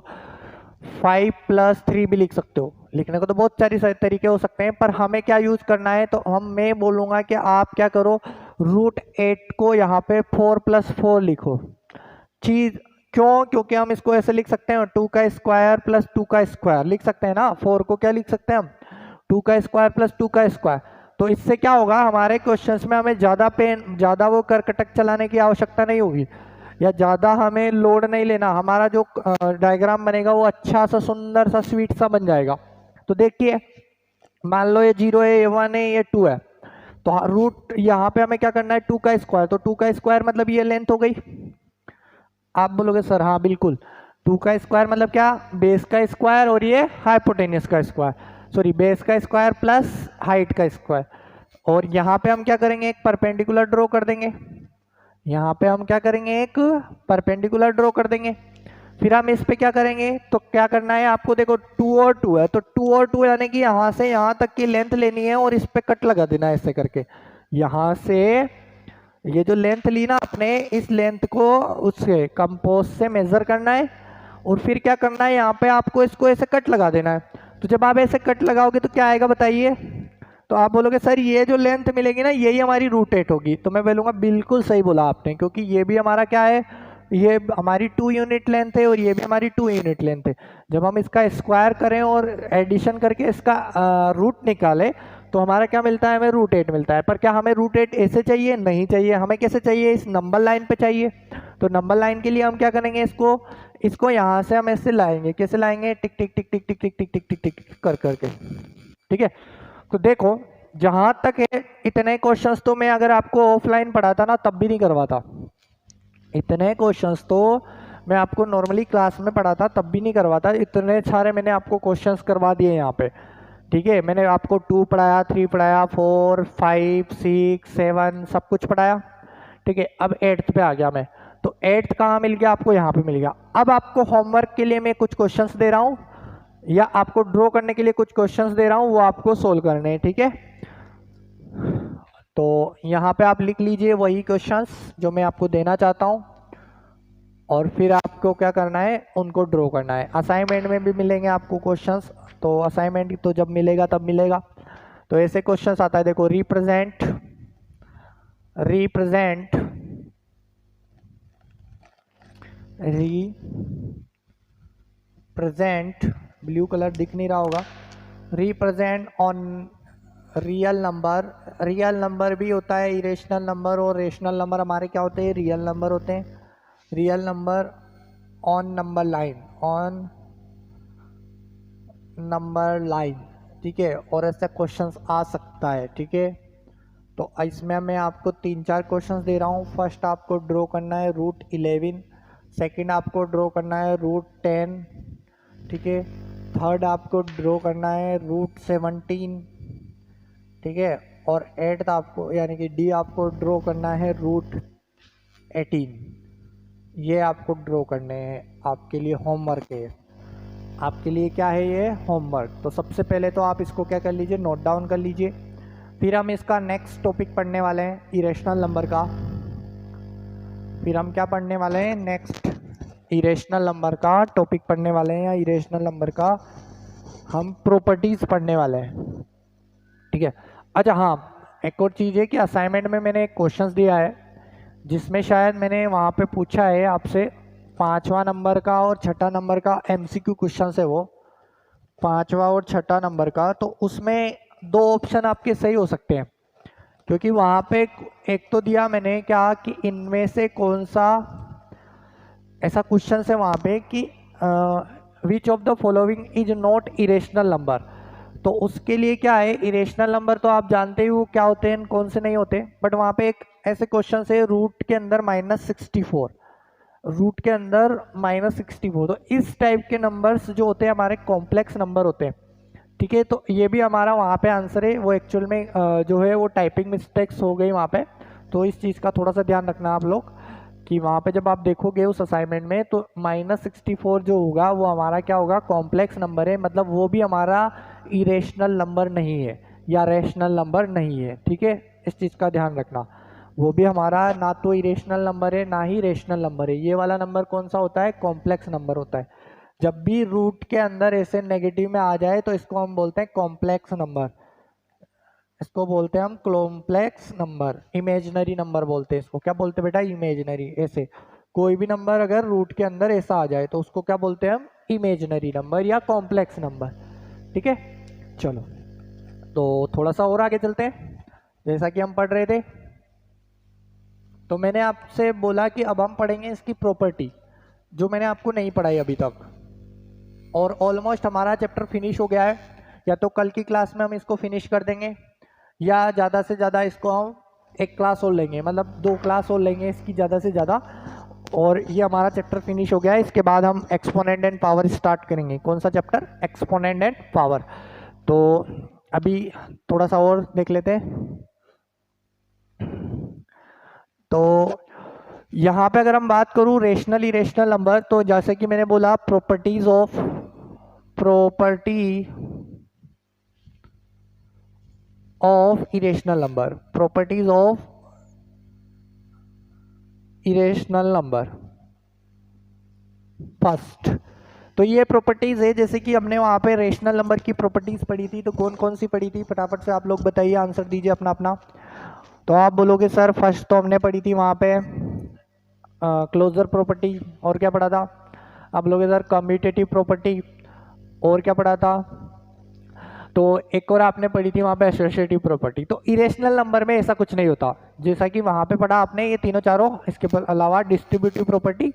S1: 5 + 3 भी लिख सकते हो, लिखने को तो बहुत सारे तरीके हो सकते हैं, पर हमें क्या यूज करना है, तो मैं बोलूंगा कि आप क्या करो, √8 को यहाँ पे 4+4 लिखो। चीज क्यों, क्योंकि हम इसको ऐसे लिख सकते हैं 2 का स्क्वायर प्लस 2 का स्क्वायर लिख सकते हैं ना। 4 को क्या लिख सकते हैं हम, 2 का स्क्वायर प्लस 2 का स्क्वायर। तो इससे क्या होगा, हमारे क्वेश्चंस में हमें ज्यादा वो करकटक चलाने की आवश्यकता नहीं होगी, या ज्यादा हमें लोड नहीं लेना। हमारा जो डायग्राम बनेगा वो अच्छा सा सुंदर सा स्वीट सा बन जाएगा। तो देखिए, मान लो ये 0 है, ये 1 है, ये 2 है, तो रूट यहाँ पे हमें क्या करना है, 2 का स्क्वायर। तो 2 का स्क्वायर मतलब ये लेंथ हो गई। आप बोलोगे सर हाँ बिल्कुल, 2 का स्क्वायर मतलब क्या, बेस का स्क्वायर और ये हाइपोटेन्यूस का स्क्वायर, सॉरी बेस का स्क्वायर प्लस हाइट का स्क्वायर। और यहाँ पे हम क्या करेंगे, एक परपेंडिकुलर ड्रॉ कर देंगे। यहाँ पे हम क्या करेंगे, एक परपेंडिकुलर ड्रॉ कर देंगे। फिर हम इस पे क्या करेंगे, तो क्या करना है आपको, देखो 2 और 2 है, तो 2 और 2 यानी कि यहाँ से यहाँ तक की लेंथ लेनी है और इस पे कट लगा देना है ऐसे करके। यहाँ से ये जो लेंथ ली ना आपने, इस लेंथ को उससे कंपोज से मेजर करना है, और फिर क्या करना है, यहाँ पे आपको इसको ऐसे कट लगा देना है। तो जब आप ऐसे कट लगाओगे तो क्या आएगा बताइए, तो आप बोलोगे सर ये जो लेंथ मिलेगी ना, यही हमारी √8 होगी। तो मैं बोलूँगा बिल्कुल सही बोला आपने, क्योंकि ये भी हमारा क्या है, ये हमारी 2 यूनिट लेंथ है और ये भी हमारी 2 यूनिट लेंथ है। जब हम इसका स्क्वायर करें और एडिशन करके इसका रूट निकालें तो हमारा क्या मिलता है, हमें √8 मिलता है। पर क्या हमें √8 ऐसे चाहिए, नहीं चाहिए, हमें कैसे चाहिए, इस नंबर लाइन पे चाहिए। तो नंबर लाइन के लिए हम क्या करेंगे, इसको यहाँ से हम ऐसे लाएंगे। कैसे लाएंगे, टिक टिक टिक टिक टिक टिक टिक टिक टिक टिक कर करके, ठीक है। तो देखो जहां तक है, इतने क्वेश्चंस तो मैं अगर आपको ऑफलाइन पढ़ाता ना तब भी नहीं करवाता। इतने क्वेश्चंस तो मैं आपको नॉर्मली क्लास में पढ़ाता तब भी नहीं करवाता। इतने सारे मैंने आपको क्वेश्चंस करवा दिए यहाँ पे, ठीक है। मैंने आपको 2 पढ़ाया, 3 पढ़ाया, 4, 5, 6, 7 सब कुछ पढ़ाया, ठीक है। अब 8th पे आ गया मैं, तो 8th कहाँ मिल गया आपको, यहाँ पे मिल गया। अब आपको होमवर्क के लिए मैं कुछ क्वेश्चंस दे रहा हूँ, या आपको ड्रॉ करने के लिए कुछ क्वेश्चंस दे रहा हूँ, वो आपको सोल्व करने हैं, ठीक है। तो यहाँ पे आप लिख लीजिए वही क्वेश्चंस जो मैं आपको देना चाहता हूँ, और फिर आपको क्या करना है, उनको ड्रॉ करना है। असाइनमेंट में भी मिलेंगे आपको क्वेश्चंस, तो असाइनमेंट तो जब मिलेगा तब मिलेगा। तो ऐसे क्वेश्चंस आता है, देखो रिप्रेजेंट ब्लू कलर दिख नहीं रहा होगा, रिप्रेजेंट ऑन रियल नंबर भी होता है, इरेशनल नंबर और रेशनल नंबर हमारे क्या होते हैं, रियल नंबर होते हैं। Real number on number line, ठीक है। और ऐसा क्वेश्चंस आ सकता है, ठीक है। तो इसमें मैं आपको 3-4 क्वेश्चंस दे रहा हूँ। फर्स्ट आपको ड्रॉ करना है √11, सेकंड आपको ड्रॉ करना है √10, ठीक है। थर्ड आपको ड्रॉ करना है √17, ठीक है। और 8th आपको यानी कि डी आपको ड्रॉ करना है √18। ये आपको ड्रॉ करने हैं, आपके लिए होमवर्क है। आपके लिए क्या है ये, होमवर्क। तो सबसे पहले तो आप इसको क्या कर लीजिए, नोट डाउन कर लीजिए। फिर हम इसका नेक्स्ट टॉपिक पढ़ने वाले हैं, इरेशनल नंबर का। फिर हम क्या पढ़ने वाले हैं, नेक्स्ट इरेशनल नंबर का टॉपिक पढ़ने वाले हैं, या इरेशनल नंबर का हम प्रॉपर्टीज पढ़ने वाले हैं, ठीक है। अच्छा हाँ, एक और चीज़ है कि असाइनमेंट में मैंने एक क्वेश्चंस दिया है, जिसमें शायद मैंने वहाँ पे पूछा है आपसे 5वां नंबर का और 6ठा नंबर का MCQ क्वेश्चन है, वो 5वां और 6ठा नंबर का। तो उसमें 2 ऑप्शन आपके सही हो सकते हैं, क्योंकि वहाँ पे एक तो दिया मैंने क्या कि इनमें से कौन सा ऐसा क्वेश्चन है वहाँ पे कि which of the following is not irrational number. तो उसके लिए क्या है, इरेशनल नंबर तो आप जानते ही वो क्या होते हैं, कौन से नहीं होते। बट वहाँ पे एक ऐसे क्वेश्चन है, रूट के अंदर -64, रूट के अंदर -64। तो इस टाइप के नंबर्स जो होते हैं हमारे कॉम्प्लेक्स नंबर होते हैं, ठीक है। तो ये भी हमारा वहाँ पे आंसर है। वो एक्चुअल में जो है वो टाइपिंग मिस्टेक्स हो गई वहाँ पे, तो इस चीज़ का थोड़ा सा ध्यान रखना आप लोग कि वहाँ पे जब आप देखोगे उस असाइनमेंट में, तो -64 जो होगा वो हमारा क्या होगा, कॉम्प्लेक्स नंबर है। मतलब वो भी हमारा इरेशनल नंबर नहीं है या रैशनल नंबर नहीं है, ठीक है। इस चीज़ का ध्यान रखना, वो भी हमारा ना तो इरेशनल नंबर है ना ही रैशनल नंबर है। ये वाला नंबर कौन सा होता है, कॉम्प्लेक्स नंबर होता है। जब भी रूट के अंदर ऐसे नेगेटिव में आ जाए तो इसको हम बोलते हैं कॉम्प्लेक्स नंबर, इसको बोलते हैं हम कॉम्प्लेक्स नंबर, इमेजिनरी नंबर बोलते हैं इसको। क्या बोलते हैं बेटा? इमेजिनरी। ऐसे कोई भी नंबर अगर रूट के अंदर ऐसा आ जाए तो उसको क्या बोलते हैं हम? इमेजिनरी नंबर या कॉम्प्लेक्स नंबर। ठीक है, चलो तो थोड़ा सा और आगे चलते हैं। जैसा कि हम पढ़ रहे थे तो मैंने आपसे बोला कि अब हम पढ़ेंगे इसकी प्रॉपर्टी, जो मैंने आपको नहीं पढ़ाई अभी तक, और ऑलमोस्ट हमारा चैप्टर फिनिश हो गया है। या तो कल की क्लास में हम इसको फिनिश कर देंगे, या ज़्यादा से ज़्यादा इसको हम एक क्लास और लेंगे, मतलब 2 क्लास और लेंगे इसकी ज़्यादा से ज़्यादा, और ये हमारा चैप्टर फिनिश हो गया है। इसके बाद हम एक्सपोनेंट एंड पावर स्टार्ट करेंगे। कौन सा चैप्टर? Exponent and power. तो अभी थोड़ा सा और देख लेते हैं। तो यहाँ पे अगर हम बात करूँ रेशनल इरेशनल नंबर, तो जैसे कि मैंने बोला property of irrational number, properties of irrational number first. तो ये प्रॉपर्टीज है, जैसे कि हमने वहाँ पे रेशनल नंबर की प्रॉपर्टीज पढ़ी थी। तो कौन कौन सी पढ़ी थी? फटाफट से आप लोग बताइए, आंसर दीजिए अपना अपना। तो आप बोलोगे सर फर्स्ट तो हमने पढ़ी थी वहाँ पे क्लोजर प्रॉपर्टी, और क्या पढ़ा था? आप बोलोगे सर कम्यूटेटिव प्रॉपर्टी, और क्या पढ़ा था? तो एक और आपने पढ़ी थी वहाँ पे एसोसिएटिव प्रॉपर्टी। तो इरेशनल नंबर में ऐसा कुछ नहीं होता, जैसा कि वहाँ पे पढ़ा आपने ये तीनों चारों। इसके अलावा डिस्ट्रीब्यूटिव प्रॉपर्टी।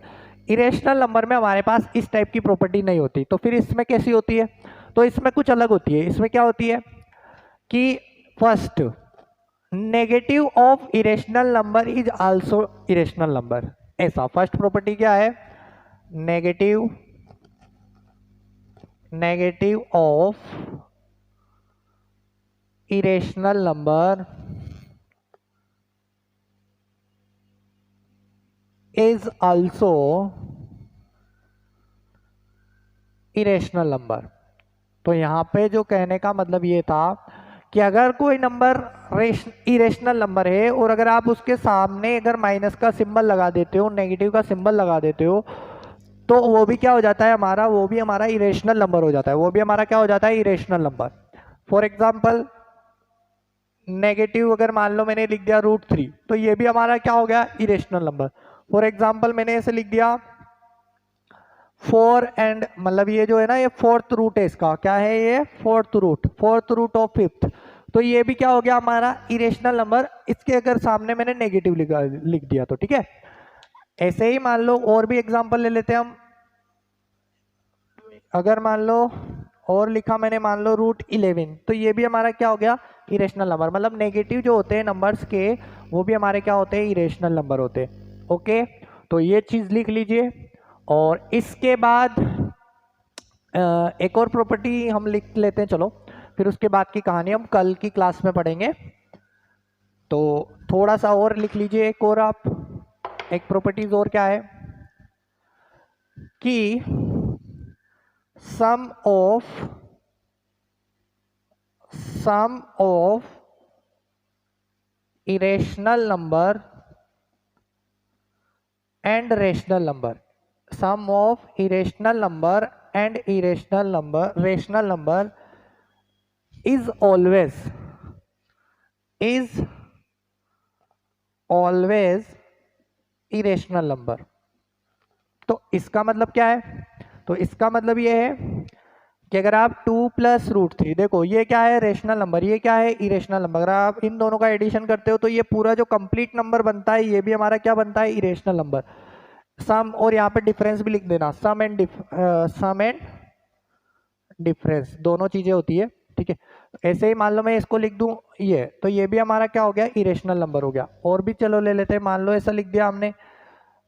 S1: इरेशनल नंबर में हमारे पास इस टाइप की प्रॉपर्टी नहीं होती। तो फिर इसमें कैसी होती है? तो इसमें कुछ अलग होती है। इसमें क्या होती है कि first negative of irrational number is also irrational number. ऐसा फर्स्ट प्रॉपर्टी क्या है? Negative of irrational number is also irrational number। तो यहाँ पे जो कहने का मतलब ये था कि अगर कोई नंबर इरेशनल नंबर है और अगर आप उसके सामने अगर माइनस का सिंबल लगा देते हो, नेगेटिव का सिंबल लगा देते हो, तो वो भी क्या हो जाता है हमारा? वो भी हमारा इरेशनल नंबर हो जाता है। वो भी हमारा क्या हो जाता है? Irrational number. For example negative अगर मान लो मैंने लिख दिया √3, तो ये भी हमारा क्या हो गया? Irrational number. फॉर एग्जाम्पल मैंने ऐसे लिख दिया 4 एंड मतलब ये जो है ना, ये 4th रूट है इसका। क्या है ये? 4th root of 5th। तो ये भी क्या हो गया हमारा? Irrational number. इसके अगर सामने मैंने नेगेटिव लिख दिया तो ठीक है। ऐसे ही मान लो और भी एग्जाम्पल ले लेते हैं हम। अगर मान लो और लिखा मैंने, मान लो √11, तो ये भी हमारा क्या हो गया? Irrational number. मतलब नेगेटिव जो होते हैं नंबर्स के, वो भी हमारे क्या होते हैं? इरेशनल नंबर होते हैं। ओके, तो ये चीज लिख लीजिए। और इसके बाद एक और प्रॉपर्टी हम लिख लेते हैं, चलो फिर उसके बाद की कहानी हम कल की क्लास में पढ़ेंगे। तो थोड़ा सा और लिख लीजिए एक और आप, एक प्रॉपर्टीज और क्या है कि सम of irrational number and rational number, sum of irrational number and rational number is always irrational number। तो इसका मतलब क्या है? तो इसका मतलब ये है कि अगर आप 2 + √3, देखो ये क्या है? रेशनल नंबर, ये क्या है? Irrational number. अगर आप इन दोनों का एडिशन करते हो तो ये पूरा जो कंप्लीट नंबर बनता है, ये भी हमारा क्या बनता है? Irrational number. सम, और यहाँ पे डिफरेंस भी लिख देना, सम एंड डिफरेंस दोनों चीजें होती है। ठीक है, ऐसे ही मान लो मैं इसको लिख दूं ये, तो ये भी हमारा क्या हो गया? इरेशनल नंबर हो गया। और भी चलो ले लेते हैं, मान लो ऐसा लिख दिया हमने,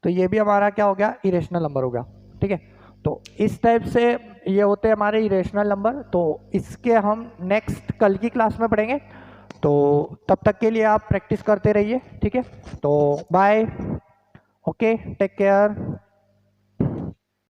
S1: तो ये भी हमारा क्या हो गया? इरेशनल नंबर हो गया। ठीक है, तो इस टाइप से ये होते हैं हमारे इरेशनल नंबर। तो इसके हम नेक्स्ट कल की क्लास में पढ़ेंगे। तो तब तक के लिए आप प्रैक्टिस करते रहिए। ठीक है, तो बाय, ओके, टेक केयर।